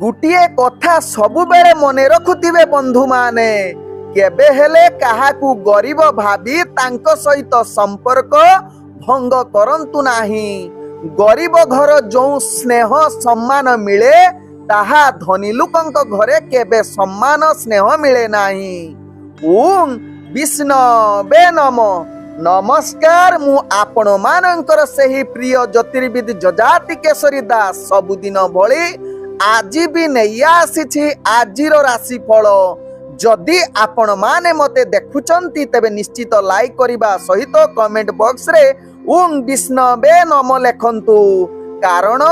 गुटिए कथा सबुबेले मने रखुथिबे बंधु माने केबे हेले काहाकू गरीब भाबी तांको सहित संपर्क भंग करंतु नाही। गरीब घर जो स्नेह सम्मान मिले ताहा धनी लोकंक घरे केबे सम्मान स्नेह मिले नाही। ओम विष्णवे नमो। नमस्कार, मु आपण मानकर सेही प्रिय ज्योतिर्विद जजाति केशरी दास सबुदिन भली आज भी नहीं आसी आजिर राशिफल। जदि आपण माने मते देखुचंती तेबे निश्चित लाइक करिबा सहित कमेंट बॉक्स रे ओम विष्णवे नम लेखंतु, कारण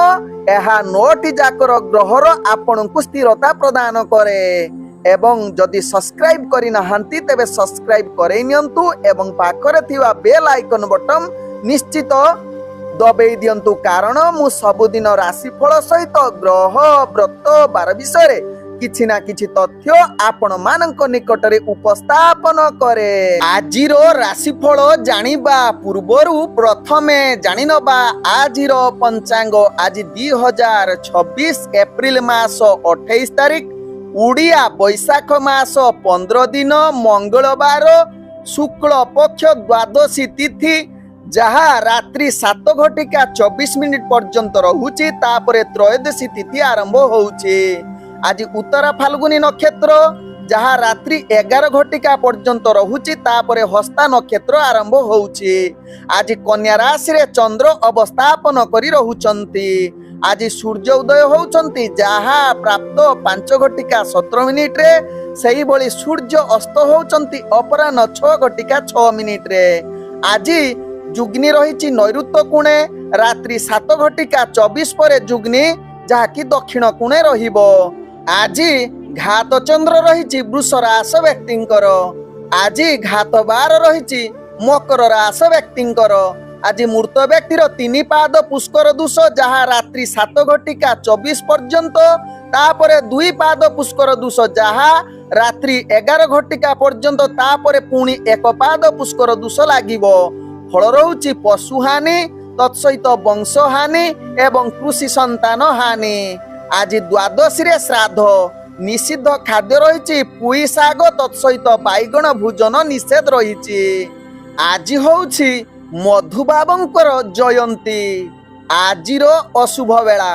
एहा 9टी जाकर ग्रहर आपनकु स्थिरता प्रदान करे। एवं जदि सब्सक्राइब करि नाहंती तेबे सब्सक्राइब करे नियंतु एवं पाखरे थिबा बेल आइकन बटन निश्चित दबे दियंतु, कारण मु सबुदिन राशिफल सहित ग्रह व्रत बार विषय किछि ना किछि तथ्य आपण मानक निकटरे उपस्थापन करे। आजिर राशिफल जानिबा पूर्वरु प्रथमे जानिनबा आजिर पंचांग। आज 2026 एप्रिल मास 28 तारिख, उड़िया बैशाख मास 15 दिन, मंगलवार, शुक्ल पक्ष द्वादशी तिथि, जहा रात्रि 7:24 पर्यंत रहुची। तापरे त्रयोदशी तिथि आरंभ होउची। आज उत्तरा फाल्गुनी नक्षत्र, जहा रात्रि 11 पर्यंत रहुची। तापरे हस्ता नक्षत्र आरंभ होउची। आज कन्या राशि रे चंद्र अवस्थापन करी रहुचंती। आज सूर्य उदय होउचंती, जहा प्राप्त 5:17 रे। सेही बळी सूर्य अस्त होउचंती अपराह्न 6:06 रे। आज जुग्नि रही नैऋत्य कुणे, रात्रि 7:24 पर जुग्नि जहाँकि दक्षिण कुणे रहिबो। आज घात चंद्र रही वृष रास व्यक्तिंकर। आज घात बार रही मकर रास व्यक्तिंकर। आज मृत व्यक्तिर 3 पाद पुष्कर दूष, जहाँ रात्रि 7:24 पर्यंत। तापरे 2 पाद पुष्कर दूष, जहाँ रात्रि 11 पर्यंत। तापरे पुणी 1 पाद पुष्कर दूष लागिबो। फल रहुची पशुहानि, तत्सहित वंशहानि एवं कृषि संतान हानि। आज द्वादशी रे श्राद्ध, निषिद्ध खाद्य रही पुई शाग, तत्सहित बैगण भोजन निषेध रही। आज होउची मधुबाबंकर जयंती। आजिर अशुभ बेला,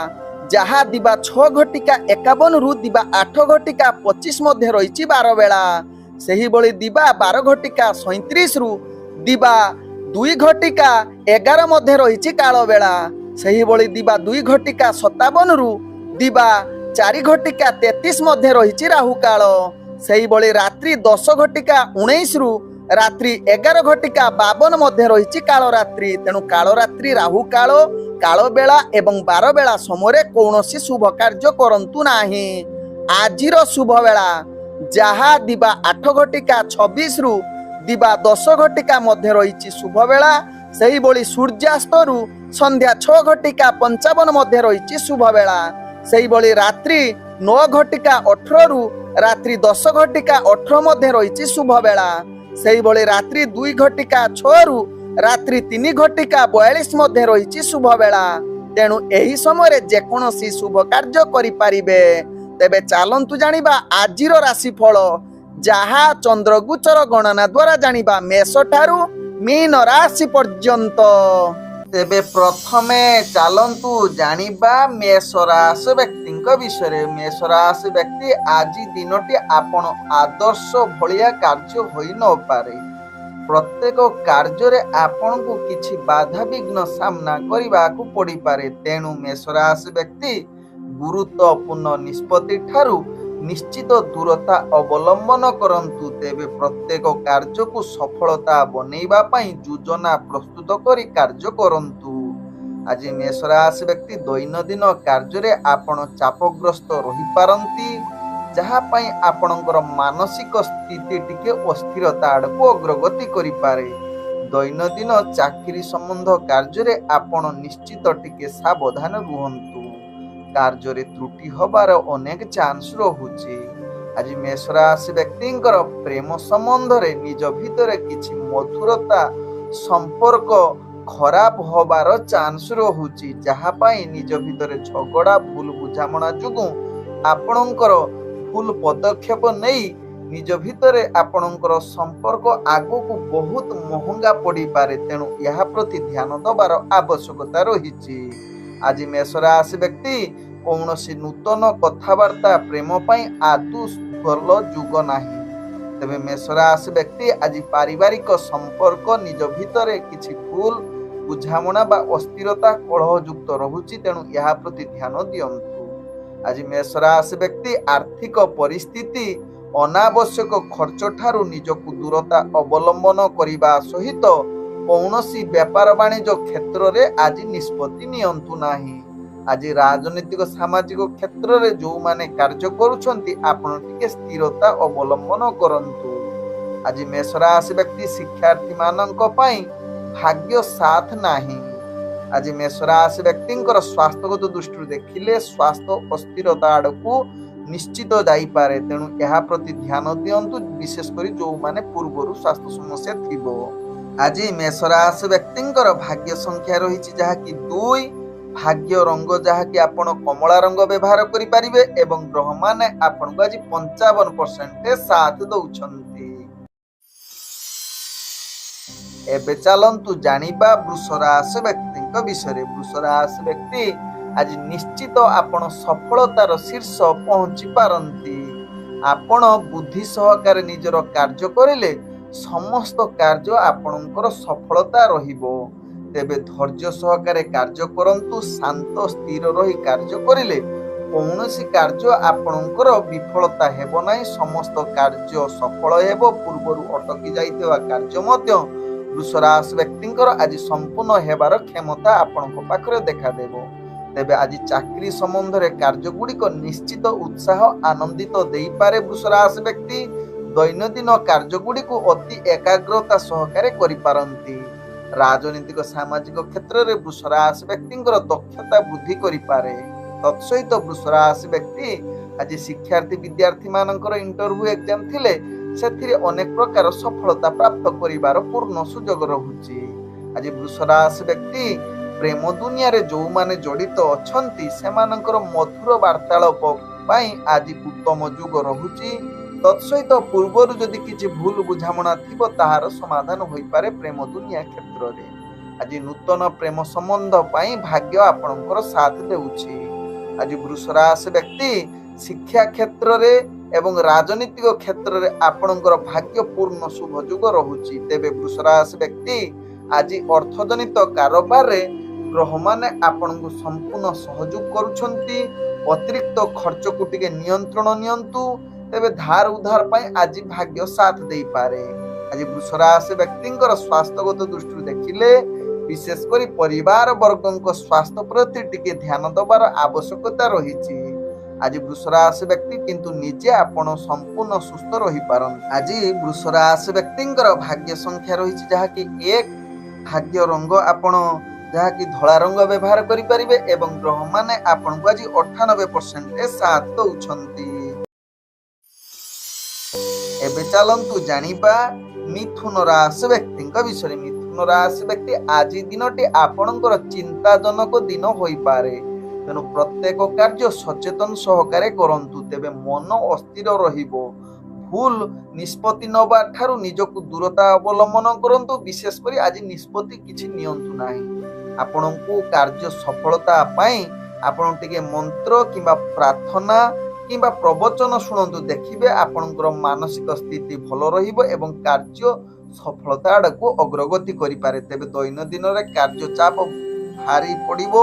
जहा दिबा 6:51 रु दिबा 8:25 मध्य रही 12 बेला। सेही बळी दिबा 12:37 रु दिबा 2:11 मध्य रही काल बेला। सेही बळी दिबा 2:57 रु दिबा 4:33 मध्य रही राहु काल। सेही बळी रात्रि 10:19 रु रात्रि 11:52 मध्य रही काल रात्रि। तेणु काल रात्रि, राहु काल, काल बेला एवं 12 बेला समय कौनसी शुभ कार्य करंतु नाही। आजिर शुभ बेला, जहा दिबा 8:26 रु दिबा 10 मध्य रही शुभ बेला। सेही बळी सूर्यास्त रु संध्या 6:55 मध्य रही शुभ बेला। सेही बळी रात्रि 9:18 रु रात्रि 10:18 मध्य रही शुभ बेला। सेही बळी रात्रि 2:06 रु रात्रि 3:42 मध्य रही शुभ बेला। तेणु एही समय जेकोसी शुभ कार्य करि पारिबे। तेबे चालंतु जानिबा आजिर राशिफल, जहा चंद्रगोचर गणना द्वारा जानिबा मेष ठारू मीन राशि पर्यंत। तेबे प्रथमे चालंतु जानिबा मेष राशि व्यक्तिंक विषय। मेष राशि व्यक्ति, आज दिनटी आपण आदर्श भलिया कार्य होई न पारे। प्रत्येक कार्य रे आपण को किछि बाधा विघ्न सामना करिबा को पड़ी पारे। तेणु मेष राशि व्यक्ति गुरुत्वपूर्ण निष्पत्ति ठारू निश्चित दूरता अवलंबन करंतु। तेबे प्रत्येक कार्य को सफलता बनेइबा पई योजना प्रस्तुत करी कार्य करंतु। आज मेष राशि व्यक्ति दैनंदिन कार्य रे आपण चापग्रस्त रही पारंती, जहा पई आपणकर मानसिक स्थिति टिके अस्थिरता आड़को अग्रगति करि पारे। दैनंदिन चाकरी संबंध कार्य रे आपण निश्चित टिके सावधान रुहंतु। कार्य रे त्रुटि हबार अनेक चांस रहुची। आज मेष राशि व्यक्तिंकर प्रेम संबंध रे निज भितर किछि मधुरता संपर्क खराब हबार चांस रहुची, जहा पई निज भितर झगड़ा भूल बुझामणा जुगु ଆପଣଙ୍କର ଭୁଲ ପଦକ୍ଷେପ ନେଇ ନିଜ ଭିତରେ ଆପଣଙ୍କର ସମ୍ପର୍କ ଆଗକୁ ବହୁତ ମହଙ୍ଗା ପଡ଼ିପାରେ। ତେଣୁ ଏହା ପ୍ରତି ଧ୍ୟାନ ଦେବାର ଆବଶ୍ୟକତା ରହିଛି। ଆଜି ମେଷ ରାଶି ବ୍ୟକ୍ତି କୌଣସି ନୂତନ କଥାବାର୍ତ୍ତା ପ୍ରେମ ପାଇଁ ଆଦୌ ଭଲ ଯୁଗ ନାହିଁ। ତେବେ ମେଷ ରାଶି ବ୍ୟକ୍ତି ଆଜି ପାରିବାରିକ ସମ୍ପର୍କ ନିଜ ଭିତରେ କିଛି ଭୁଲ ବୁଝାମଣା ବା ଅସ୍ଥିରତା କଳହଯୁକ୍ତ ରହୁଛି। ତେଣୁ ଏହା ପ୍ରତି ଧ୍ୟାନ ଦିଅନ୍ତୁ। ଆଜି ମେଷ ରାଶି ବ୍ୟକ୍ତି ଆର୍ଥିକ ପରିସ୍ଥିତି ଅନାବଶ୍ୟକ ଖର୍ଚ୍ଚ ଠାରୁ ନିଜକୁ ଦୂରତା ଅବଲମ୍ବନ କରିବା ସହିତ କୌଣସି ବେପାର ବାଣିଜ୍ୟ କ୍ଷେତ୍ରରେ ଆଜି ନିଷ୍ପତ୍ତି ନିଅନ୍ତୁ ନାହିଁ। ଆଜି ରାଜନୈତିକ ସାମାଜିକ କ୍ଷେତ୍ରରେ ଯେଉଁମାନେ କାର୍ଯ୍ୟ କରୁଛନ୍ତି ଆପଣ ଟିକେ ସ୍ଥିରତା ଅବଲମ୍ବନ କରନ୍ତୁ। ଆଜି ମେଷ ରାଶି ବ୍ୟକ୍ତି ଶିକ୍ଷାର୍ଥୀ ମାନଙ୍କ ପାଇଁ ଭାଗ୍ୟ ସାଥ ନାହିଁ। ଆଜି ମେଷ ରାଶି ବ୍ୟକ୍ତିଙ୍କର ସ୍ୱାସ୍ଥ୍ୟଗତ ଦୃଷ୍ଟିରୁ ଦେଖିଲେ ସ୍ୱାସ୍ଥ୍ୟ ଅସ୍ଥିରତା ଆଡ଼କୁ ନିଶ୍ଚିତ ଯାଇପାରେ। ତେଣୁ ଏହା ପ୍ରତି ଧ୍ୟାନ ଦିଅନ୍ତୁ, ବିଶେଷ କରି ଯେଉଁମାନେ ପୂର୍ବରୁ ସ୍ୱାସ୍ଥ୍ୟ ସମସ୍ୟା ଥିବ। ଆଜି ମେଷ ରାଶି ବ୍ୟକ୍ତିଙ୍କର ଭାଗ୍ୟ ସଂଖ୍ୟା ରହିଛି ଯାହାକି 2, ଭାଗ୍ୟ ରଙ୍ଗ ଯାହାକି ଆପଣ କମଳା ରଙ୍ଗ ବ୍ୟବହାର କରିପାରିବେ ଏବଂ ଗ୍ରହମାନେ ଆପଣଙ୍କୁ ଆଜି 55% ସାଥ ଦଉଛନ୍ତି। ଏବେ ଚାଲନ୍ତୁ ଜାଣିବା ବୃଷ ରାଶି ବ୍ୟକ୍ତିଙ୍କ ବିଷୟରେ। ବୃଷ ରାଶି ବ୍ୟକ୍ତି ଆଜି ନିଶ୍ଚିତ ଆପଣ ସଫଳତାର ଶୀର୍ଷ ପହଞ୍ଚି ପାରନ୍ତି। ଆପଣ ବୁଦ୍ଧି ସହକାରେ ନିଜର କାର୍ଯ୍ୟ କରିଲେ ସମସ୍ତ କାର୍ଯ୍ୟ ଆପଣଙ୍କର ସଫଳତା ରହିବ। ତେବେ ଧୈର୍ଯ୍ୟ ସହକାରେ କାର୍ଯ୍ୟ କରନ୍ତୁ। ଶାନ୍ତ ସ୍ଥିର ରହି କାର୍ଯ୍ୟ କରିଲେ କୌଣସି କାର୍ଯ୍ୟ ଆପଣଙ୍କର ବିଫଳତା ହେବ ନାହିଁ। ସମସ୍ତ କାର୍ଯ୍ୟ ସଫଳ ହେବ। ପୂର୍ବରୁ ଅଟକି ଯାଇଥିବା କାର୍ଯ୍ୟ ମଧ୍ୟ ବୃଷ ରାଶି ବ୍ୟକ୍ତିଙ୍କର ଆଜି ସମ୍ପୂର୍ଣ୍ଣ ହେବାର କ୍ଷମତା ଆପଣଙ୍କ ପାଖରେ ଦେଖାଦେବ। ତେବେ ଆଜି ଚାକିରି ସମ୍ବନ୍ଧରେ କାର୍ଯ୍ୟଗୁଡ଼ିକ ନିଶ୍ଚିତ ଉତ୍ସାହ ଆନନ୍ଦିତ ଦେଇପାରେ। ବୃଷ ରାଶି ବ୍ୟକ୍ତି ଦୈନନ୍ଦିନ କାର୍ଯ୍ୟଗୁଡ଼ିକୁ ଅତି ଏକାଗ୍ରତା ସହକାରେ କରିପାରନ୍ତି। ରାଜନୈତିକ ସାମାଜିକ କ୍ଷେତ୍ରରେ ବୃଷ ରାଶି ବ୍ୟକ୍ତିଙ୍କର ଦକ୍ଷତା ବୃଦ୍ଧି କରିପାରେ। ତତ୍ସହିତ ବୃଷ ରାଶି ବ୍ୟକ୍ତି ଆଜି ଶିକ୍ଷାର୍ଥୀ ବିଦ୍ୟାର୍ଥୀ ମାନଙ୍କର ଇଣ୍ଟରଭ୍ୟୁ ଏକ୍ଜାମ ଥିଲେ ସେଥିରେ ଅନେକ ପ୍ରକାର ସଫଳତା ପ୍ରାପ୍ତ କରିବାର ପୂର୍ଣ୍ଣ ସୁଯୋଗ ରହୁଛି। ଆଜି ବୃଷ ରାଶି ବ୍ୟକ୍ତି ପ୍ରେମ ଦୁନିଆରେ ଯେଉଁମାନେ ଜଡ଼ିତ ଅଛନ୍ତି ସେମାନଙ୍କର ମଧୁର ବାର୍ତ୍ତାଳାପ ପାଇଁ ଆଜି ଉତ୍ତମ ଯୁଗ ରହୁଛି। ତତ୍ସହିତ ପୂର୍ବରୁ ଯଦି କିଛି ଭୁଲ ବୁଝାମଣା ଥିବ ତାହାର ସମାଧାନ ହୋଇପାରେ ପ୍ରେମ ଦୁନିଆ କ୍ଷେତ୍ରରେ। ଆଜି ନୂତନ ପ୍ରେମ ସମ୍ବନ୍ଧ ପାଇଁ ଭାଗ୍ୟ ଆପଣଙ୍କର ସାଥ ଦେଉଛି। ଆଜି ବୃଷ ରାଶି ବ୍ୟକ୍ତି ଶିକ୍ଷା କ୍ଷେତ୍ରରେ ଏବଂ ରାଜନୈତିକ କ୍ଷେତ୍ରରେ ଆପଣଙ୍କର ଭାଗ୍ୟପୂର୍ଣ୍ଣ ଶୁଭ ଯୁଗ ରହୁଛି। ତେବେ ବୃଷ ରାଶି ବ୍ୟକ୍ତି ଆଜି ଅର୍ଥଜନିତ କାରବାରରେ ଗ୍ରହମାନେ ଆପଣଙ୍କୁ ସମ୍ପୂର୍ଣ୍ଣ ସହଯୋଗ କରୁଛନ୍ତି। ଅତିରିକ୍ତ ଖର୍ଚ୍ଚକୁ ଟିକେ ନିୟନ୍ତ୍ରଣ ନିଅନ୍ତୁ। ତେବେ ଧାର ଉଧାର ପାଇଁ ଆଜି ଭାଗ୍ୟ ସାଥ ଦେଇପାରେ। ଆଜି ବୃଷ ରାଶି ବ୍ୟକ୍ତିଙ୍କର ସ୍ୱାସ୍ଥ୍ୟଗତ ଦୃଷ୍ଟିରୁ ଦେଖିଲେ ବିଶେଷ କରି ପରିବାର ବର୍ଗଙ୍କ ସ୍ୱାସ୍ଥ୍ୟ ପ୍ରତି ଟିକେ ଧ୍ୟାନ ଦେବାର ଆବଶ୍ୟକତା ରହିଛି। ଆଜି ବୃଷ ରାଶି ବ୍ୟକ୍ତି କିନ୍ତୁ ନିଜେ ଆପଣ ସମ୍ପୂର୍ଣ୍ଣ ସୁସ୍ଥ ରହିପାରନ୍ତି। ଆଜି ବୃଷ ରାଶି ବ୍ୟକ୍ତିଙ୍କର ଭାଗ୍ୟ ସଂଖ୍ୟା ରହିଛି ଯାହାକି 1, ଭାଗ୍ୟ ରଙ୍ଗ ଆପଣ ଯାହାକି ଧଳା ରଙ୍ଗ ବ୍ୟବହାର କରିପାରିବେ ଏବଂ ଗ୍ରହମାନେ ଆପଣଙ୍କୁ ଆଜି 98% ସାଥ ଦଉଛନ୍ତି। ଏବେ ଚାଲନ୍ତୁ ଜାଣିବା ମିଥୁନ ରାଶି ବ୍ୟକ୍ତିଙ୍କ ବିଷୟରେ। ମିଥୁନ ରାଶି ବ୍ୟକ୍ତି ଆଜି ଦିନଟି ଆପଣଙ୍କର ଚିନ୍ତାଜନକ ଦିନ ହୋଇପାରେ। ତେଣୁ ପ୍ରତ୍ୟେକ କାର୍ଯ୍ୟ ସଚେତନ ସହକାରେ କରନ୍ତୁ। ତେବେ ମନ ଅସ୍ଥିର ରହିବ। ଭୁଲ ନିଷ୍ପତ୍ତି ନେବା ଠାରୁ ନିଜକୁ ଦୂରତା ଅବଲମ୍ବନ କରନ୍ତୁ। ବିଶେଷ କରି ଆଜି ନିଷ୍ପତ୍ତି କିଛି ନିଅନ୍ତୁ ନାହିଁ। ଆପଣଙ୍କୁ କାର୍ଯ୍ୟ ସଫଳତା ପାଇଁ ଆପଣ ଟିକେ ମନ୍ତ୍ର କିମ୍ବା ପ୍ରାର୍ଥନା କିମ୍ବା ପ୍ରବଚନ ଶୁଣନ୍ତୁ। ଦେଖିବେ ଆପଣଙ୍କର ମାନସିକ ସ୍ଥିତି ଭଲ ରହିବ ଏବଂ କାର୍ଯ୍ୟ ସଫଳତା ଆଡ଼କୁ ଅଗ୍ରଗତି କରିପାରେ। ତେବେ ଦୈନନ୍ଦିନରେ କାର୍ଯ୍ୟ ଚାପ ଭାରି ପଡ଼ିବ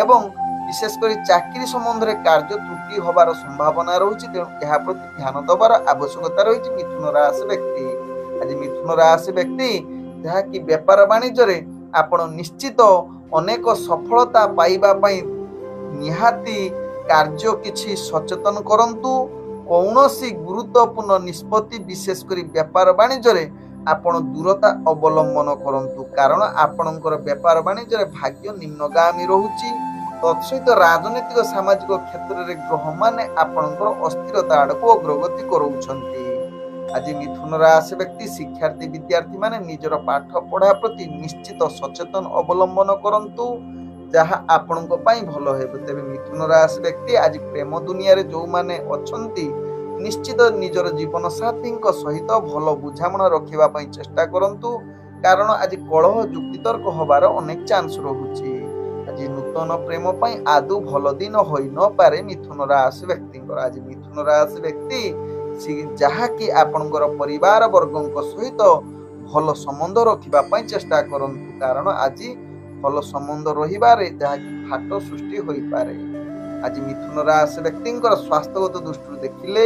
ଏବଂ ବିଶେଷ କରି ଚାକିରି ସମ୍ବନ୍ଧରେ କାର୍ଯ୍ୟ ତ୍ରୁଟି ହେବାର ସମ୍ଭାବନା ରହୁଛି। ତେଣୁ ଏହା ପ୍ରତି ଧ୍ୟାନ ଦେବାର ଆବଶ୍ୟକତା ରହିଛି ମିଥୁନ ରାଶି ବ୍ୟକ୍ତି। ଆଜି ମିଥୁନ ରାଶି ବ୍ୟକ୍ତି ଯାହାକି ବେପାର ବାଣିଜ୍ୟରେ ଆପଣ ନିଶ୍ଚିତ ଅନେକ ସଫଳତା ପାଇବା ପାଇଁ ନିହାତି କାର୍ଯ୍ୟ କିଛି ସଚେତନ କରନ୍ତୁ। କୌଣସି ଗୁରୁତ୍ୱପୂର୍ଣ୍ଣ ନିଷ୍ପତ୍ତି ବିଶେଷ କରି ବେପାର ବାଣିଜ୍ୟରେ ଆପଣ ଦୂରତା ଅବଲମ୍ବନ କରନ୍ତୁ, କାରଣ ଆପଣଙ୍କର ବେପାର ବାଣିଜ୍ୟରେ ଭାଗ୍ୟ ନିମ୍ନଗାମୀ ରହୁଛି। ତତ୍ସହିତ ରାଜନୈତିକ ସାମାଜିକ କ୍ଷେତ୍ରରେ ଗ୍ରହମାନେ ଆପଣଙ୍କର ଅସ୍ଥିରତା ଆଡ଼କୁ ଅଗ୍ରଗତି କରାଉଛନ୍ତି। ଆଜି ମିଥୁନ ରାଶି ବ୍ୟକ୍ତି ଶିକ୍ଷାର୍ଥୀ ବିଦ୍ୟାର୍ଥୀ ମାନେ ନିଜର ପାଠ ପଢ଼ା ପ୍ରତି ନିଶ୍ଚିତ ସଚେତନ ଅବଲମ୍ବନ କରନ୍ତୁ। ଯାହା ଆପଣଙ୍କ ପାଇଁ ଭଲ ହେବ। ତେବେ ମିଥୁନ ରାଶି ବ୍ୟକ୍ତି ଆଜି ପ୍ରେମ ଦୁନିଆରେ ଯୋଉମାନେ ଅଛନ୍ତି ନିଶ୍ଚିତ ନିଜର ଜୀବନ ସାଥୀଙ୍କ ସହିତ ଭଲ ବୁଝାମଣା ରଖିବା ପାଇଁ ଚେଷ୍ଟା କରନ୍ତୁ, କାରଣ ଆଜି କଳହ ଯୁକ୍ତିତର୍କ ହବାର ଅନେକ ଚାନ୍ସ ରହୁଛି। ଆଜି ନୂତନ ପ୍ରେମ ପାଇଁ ଆଦୌ ଭଲ ଦିନ ହୋଇନପାରେ ମିଥୁନ ରାଶି ବ୍ୟକ୍ତିଙ୍କର। ଆଜି ମିଥୁନ ରାଶି ବ୍ୟକ୍ତି ଯାହାକି ଆପଣଙ୍କର ପରିବାର ବର୍ଗଙ୍କ ସହିତ ଭଲ ସମ୍ବନ୍ଧ ରଖିବା ପାଇଁ ଚେଷ୍ଟା କରନ୍ତୁ, କାରଣ ଆଜି ଭଲ ସମ୍ବନ୍ଧ ରହିବାରେ ଯାହାକି ଫାଟ ସୃଷ୍ଟି ହୋଇପାରେ। ଆଜି ମିଥୁନ ରାଶି ବ୍ୟକ୍ତିଙ୍କର ସ୍ୱାସ୍ଥ୍ୟଗତ ଦୃଷ୍ଟିରୁ ଦେଖିଲେ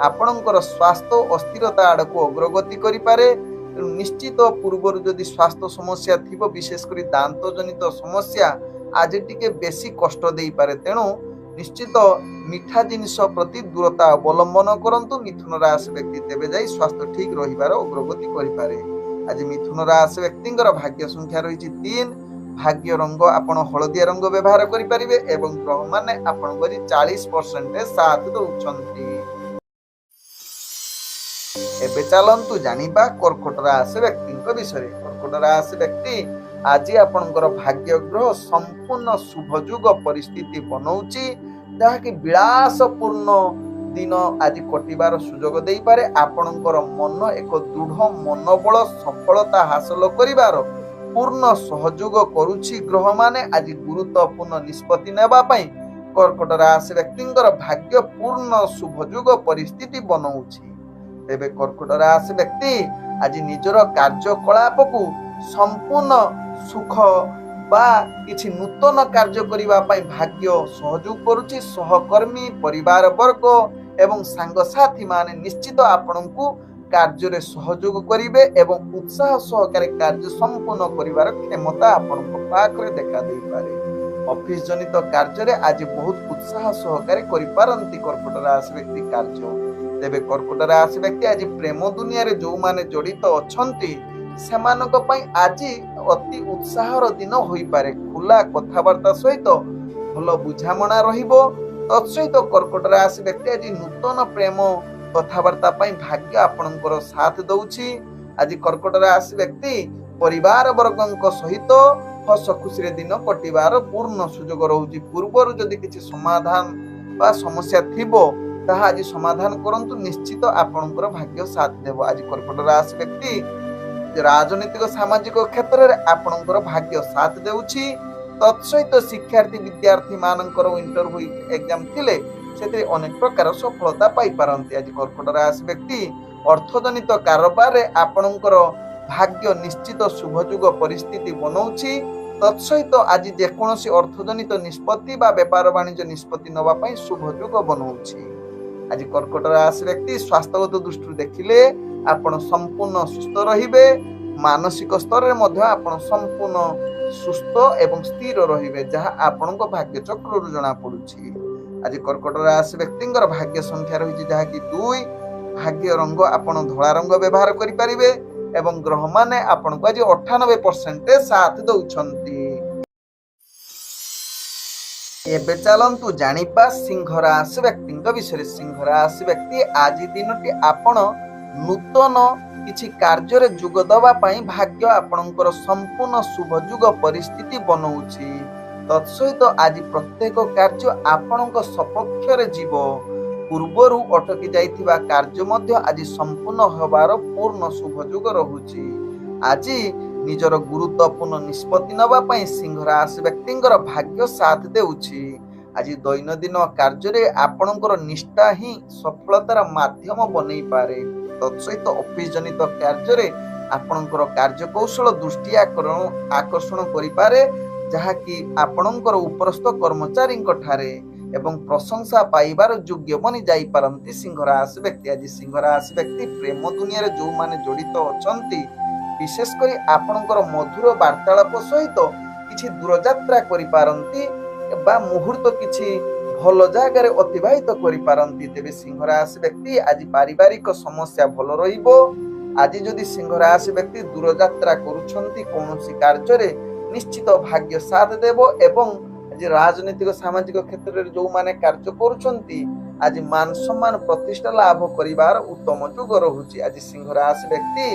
ଆପଣଙ୍କର ସ୍ୱାସ୍ଥ୍ୟ ଅସ୍ଥିରତା ଆଡକୁ ଅଗ୍ରଗତି କରିପାରେ। ତେଣୁ ନିଶ୍ଚିତ ପୂର୍ବରୁ ଯଦି ସ୍ୱାସ୍ଥ୍ୟ ସମସ୍ୟା ଥିବ, ବିଶେଷ କରି ଦାନ୍ତ ଜନିତ ସମସ୍ୟା ଆଜି ଟିକେ ବେଶୀ କଷ୍ଟ ଦେଇପାରେ। ତେଣୁ ନିଶ୍ଚିତ ମିଠା ଜିନିଷ ପ୍ରତି ଦୂରତା ଅବଲମ୍ବନ କରନ୍ତୁ ମିଥୁନ ରାଶି ବ୍ୟକ୍ତି, ତେବେ ଯାଇ ସ୍ୱାସ୍ଥ୍ୟ ଠିକ ରହିବାର ଅଗ୍ରଗତି କରିପାରେ। ଆଜି ମିଥୁନ ରାଶି ବ୍ୟକ୍ତିଙ୍କର ଭାଗ୍ୟ ସଂଖ୍ୟା ରହିଛି 3। ଭାଗ୍ୟ ରଙ୍ଗ ଆପଣ ହଳଦିଆ ରଙ୍ଗ ବ୍ୟବହାର କରିପାରିବେ ଏବଂ ଗ୍ରହମାନେ ଆପଣଙ୍କ 40% ସାଥ ଦଉଛନ୍ତି। ଏବେ ଚାଲନ୍ତୁ ଜାଣିବା କର୍କଟ ରାଶି ବ୍ୟକ୍ତିଙ୍କ ବିଷୟରେ। କର୍କଟ ରାଶି ବ୍ୟକ୍ତି ଆଜି ଆପଣଙ୍କର ଭାଗ୍ୟ ଗ୍ରହ ସମ୍ପୂର୍ଣ୍ଣ ଶୁଭ ଯୁଗ ପରିସ୍ଥିତି ବନଉଛି, ଯାହାକି ବିଳାସପୂର୍ଣ୍ଣ ଦିନ ଆଜି କଟିବାର ସୁଯୋଗ ଦେଇପାରେ। ଆପଣଙ୍କର ମନ ଏକ ଦୃଢ ମନୋବଳ ସଫଳତା ହାସଲ କରିବାର ପୂର୍ଣ୍ଣ ସହଯୋଗ କରୁଛି। ଗ୍ରହମାନେ ଆଜି ଗୁରୁତ୍ୱପୂର୍ଣ୍ଣ ନିଷ୍ପତ୍ତି ନେବା ପାଇଁ କର୍କଟ ରାଶି ବ୍ୟକ୍ତିଙ୍କର ଭାଗ୍ୟ ପୂର୍ଣ୍ଣ ଶୁଭ ଯୁଗ ପରିସ୍ଥିତି ବନଉଛି। ତେବେ କର୍କଟ ରାଶି ବ୍ୟକ୍ତି ଆଜି ନିଜର କାର୍ଯ୍ୟକଳାପକୁ ସମ୍ପୂର୍ଣ୍ଣ ସୁଖ ବା କିଛି ନୂତନ କାର୍ଯ୍ୟ କରିବା ପାଇଁ ଭାଗ୍ୟ ସହଯୋଗ କରୁଛି। ସହକର୍ମୀ, ପରିବାର ବର୍ଗ ଏବଂ ସାଙ୍ଗସାଥୀ ମାନେ ନିଶ୍ଚିତ ଆପଣଙ୍କୁ କାର୍ଯ୍ୟରେ ସହଯୋଗ କରିବେ ଏବଂ ଉତ୍ସାହ ସହକାରେ କାର୍ଯ୍ୟ ସମ୍ପୂର୍ଣ୍ଣ କରିବାର କ୍ଷମତା ଆପଣଙ୍କ ପାଖରେ ଦେଖା ଦେଇପାରେ। ଅଫିସ ଜନିତ କାର୍ଯ୍ୟରେ ଆଜି ବହୁତ ଉତ୍ସାହ ସହକାରେ କରିପାରନ୍ତି କର୍କଟ ରାଶି ବ୍ୟକ୍ତି କାର୍ଯ୍ୟ। ତେବେ କର୍କଟ ରାଶି ବ୍ୟକ୍ତି ଆଜି ପ୍ରେମ ଦୁନିଆରେ ଯୋଉମାନେ ଜଡିତ ଅଛନ୍ତି ସେମାନଙ୍କ ପାଇଁ ଆଜି ଅତି ଉତ୍ସାହର ଦିନ ହୋଇପାରେ। ଖୋଲା କଥାବାର୍ତ୍ତା ସହିତ ଭଲ ବୁଝାମଣା ରହିବ। ତତ୍ସହିତ କର୍କଟ ରାଶି ବ୍ୟକ୍ତି ଆଜି ନୂତନ ପ୍ରେମ କଥାବାର୍ତ୍ତା ପାଇଁ ଭାଗ୍ୟ ଆପଣଙ୍କର ସାଥ ଦଉଛି। ଆଜି କର୍କଟ ରାଶି ବ୍ୟକ୍ତି ପରିବାର ବର୍ଗଙ୍କ ସହିତ ହସ ଖୁସିରେ ଦିନ କଟିବାର ପୂର୍ଣ୍ଣ ସୁଯୋଗ ରହୁଛି। ପୂର୍ବରୁ ଯଦି କିଛି ସମାଧାନ ବା ସମସ୍ୟା ଥିବ ତାହା ଆଜି ସମାଧାନ କରନ୍ତୁ, ନିଶ୍ଚିତ ଆପଣଙ୍କର ଭାଗ୍ୟ ସାଥ ଦେବ। ଆଜି କର୍କଟ ରାଶି ବ୍ୟକ୍ତି ରାଜନୈତିକ ସାମାଜିକ କ୍ଷେତ୍ରରେ ଆପଣଙ୍କର ଭାଗ୍ୟ ସାଥ ଦେଉଛି। ତତ୍ସହିତ ଶିକ୍ଷାର୍ଥୀ ବିଦ୍ୟାର୍ଥୀ ମାନଙ୍କର ଇଣ୍ଟରଭ୍ୟୁ ଏକ୍ଜାମ ଥିଲେ ସେଥିରେ ଅନେକ ପ୍ରକାର ସଫଳତା ପାଇପାରନ୍ତି। ଆଜି କର୍କଟ ରାଶି ବ୍ୟକ୍ତି ଅର୍ଥଜନିତ କାରବାରରେ ଆପଣଙ୍କର ଭାଗ୍ୟ ନିଶ୍ଚିତ ଶୁଭଯୁଗ ପରିସ୍ଥିତି ବନଉଛି। ତତ୍ସହିତ ଆଜି ଯେକୌଣସି ଅର୍ଥଜନିତ ନିଷ୍ପତ୍ତି ବା ବେପାର ବାଣିଜ୍ୟ ନିଷ୍ପତ୍ତି ନେବା ପାଇଁ ଶୁଭଯୁଗ ବନଉଛି। ଆଜି କର୍କଟ ରାଶି ବ୍ୟକ୍ତି ସ୍ୱାସ୍ଥ୍ୟଗତ ଦୃଷ୍ଟିରୁ ଦେଖିଲେ ଆପଣ ସମ୍ପୂର୍ଣ୍ଣ ସୁସ୍ଥ ରହିବେ। ମାନସିକ ସ୍ତରରେ ମଧ୍ୟ ଆପଣ ସମ୍ପୂର୍ଣ୍ଣ ସୁସ୍ଥ ଏବଂ ସ୍ଥିର ରହିବେ, ଯାହା ଆପଣଙ୍କ ଭାଗ୍ୟ ଚକ୍ରରୁ ଜଣା ପଡୁଛି। ଆଜି କର୍କଟ ରାଶି ବ୍ୟକ୍ତିଙ୍କର ଭାଗ୍ୟ ସଂଖ୍ୟା ରହିଛି ଯାହାକି 2। ଭାଗ୍ୟ ରଙ୍ଗ ଆପଣ ଧଳା ରଙ୍ଗ ବ୍ୟବହାର କରିପାରିବେ ଏବଂ ଗ୍ରହମାନେ ଆପଣଙ୍କୁ ଆଜି 98% ସାଥ ଦଉଛନ୍ତି। ଏବେ ଚାଲନ୍ତୁ ଜାଣିବା ସିଂହ ରାଶି ବ୍ୟକ୍ତିଙ୍କ ବିଷୟରେ। ସିଂହ ରାଶି ବ୍ୟକ୍ତି ଆଜି ଦିନଟି ଆପଣ ନୂତନ କିଛି କାର୍ଯ୍ୟରେ ଯୋଗ ଦେବା ପାଇଁ ଭାଗ୍ୟ ଆପଣଙ୍କର ସମ୍ପୂର୍ଣ୍ଣ ଶୁଭ ଯୁଗ ପରିସ୍ଥିତି ବନଉଛି। ତତ୍ସହିତ ଆଜି ପ୍ରତ୍ୟେକ କାର୍ଯ୍ୟ ଆପଣଙ୍କ ସପକ୍ଷରେ ଯିବ। ପୂର୍ବରୁ ଅଟକି ଯାଇଥିବା କାର୍ଯ୍ୟ ମଧ୍ୟ ଆଜି ସମ୍ପୂର୍ଣ୍ଣ ହେବାର ପୂର୍ଣ୍ଣ ଶୁଭ ଯୁଗ ରହୁଛି। ଆଜି ନିଜର ଗୁରୁତ୍ୱପୂର୍ଣ୍ଣ ନିଷ୍ପତ୍ତି ନେବା ପାଇଁ ସିଂହ ରାଶି ବ୍ୟକ୍ତିଙ୍କର ଭାଗ୍ୟ ସାଥ ଦେଉଛି। ଆଜି ଦୈନନ୍ଦିନ କାର୍ଯ୍ୟରେ ଆପଣଙ୍କର ନିଷ୍ଠା ହିଁ ସଫଳତାର ମାଧ୍ୟମ ବନେଇପାରେ। ତତ୍ସହିତ ଅଫିସ ଜନିତ କାର୍ଯ୍ୟରେ ଆପଣଙ୍କର କାର୍ଯ୍ୟକୌଶଳ ଦୃଷ୍ଟି ଆକର୍ଷଣ କରିପାରେ, ଯାହାକି ଆପଣଙ୍କର ଉପରସ୍ଥ କର୍ମଚାରୀଙ୍କ ଠାରେ ଏବଂ ପ୍ରଶଂସା ପାଇବାର ଯୋଗ୍ୟ ବନି ଯାଇପାରନ୍ତି ସିଂହ ରାଶି ବ୍ୟକ୍ତି। ଆଜି ସିଂହ ରାଶି ବ୍ୟକ୍ତି ପ୍ରେମ ଦୁନିଆରେ ଯୋଉମାନେ ଜଡିତ ଅଛନ୍ତି ବିଶେଷ କରି ଆପଣଙ୍କର ମଧୁର ବାର୍ତ୍ତାଳାପ ସହିତ କିଛି ଦୂରଯାତ୍ରା କରିପାରନ୍ତି ବା ମୁହୂର୍ତ୍ତ କିଛି ଭଲ ଜାଗାରେ ଅତିବାହିତ କରିପାରନ୍ତି। ତେବେ ସିଂହ ରାଶି ବ୍ୟକ୍ତି ଆଜି ପାରିବାରିକ ସମସ୍ୟା ଭଲ ରହିବ। ଆଜି ଯଦି ସିଂହ ରାଶି ବ୍ୟକ୍ତି ଦୂରଯାତ୍ରା କରୁଛନ୍ତି କୌଣସି କାର୍ଯ୍ୟରେ ନିଶ୍ଚିତ ଭାଗ୍ୟ ସାଥ ଦେବ ଏବଂ ଆଜି ରାଜନୈତିକ ସାମାଜିକ କ୍ଷେତ୍ରରେ ଯୋଉମାନେ କାର୍ଯ୍ୟ କରୁଛନ୍ତି ଆଜି ମାନ ସମ୍ମାନ ପ୍ରତିଷ୍ଠା ଲାଭ କରିବାର ଉତ୍ତମ ଯୁଗ ରହୁଛି। ଆଜି ସିଂହ ରାଶି ବ୍ୟକ୍ତି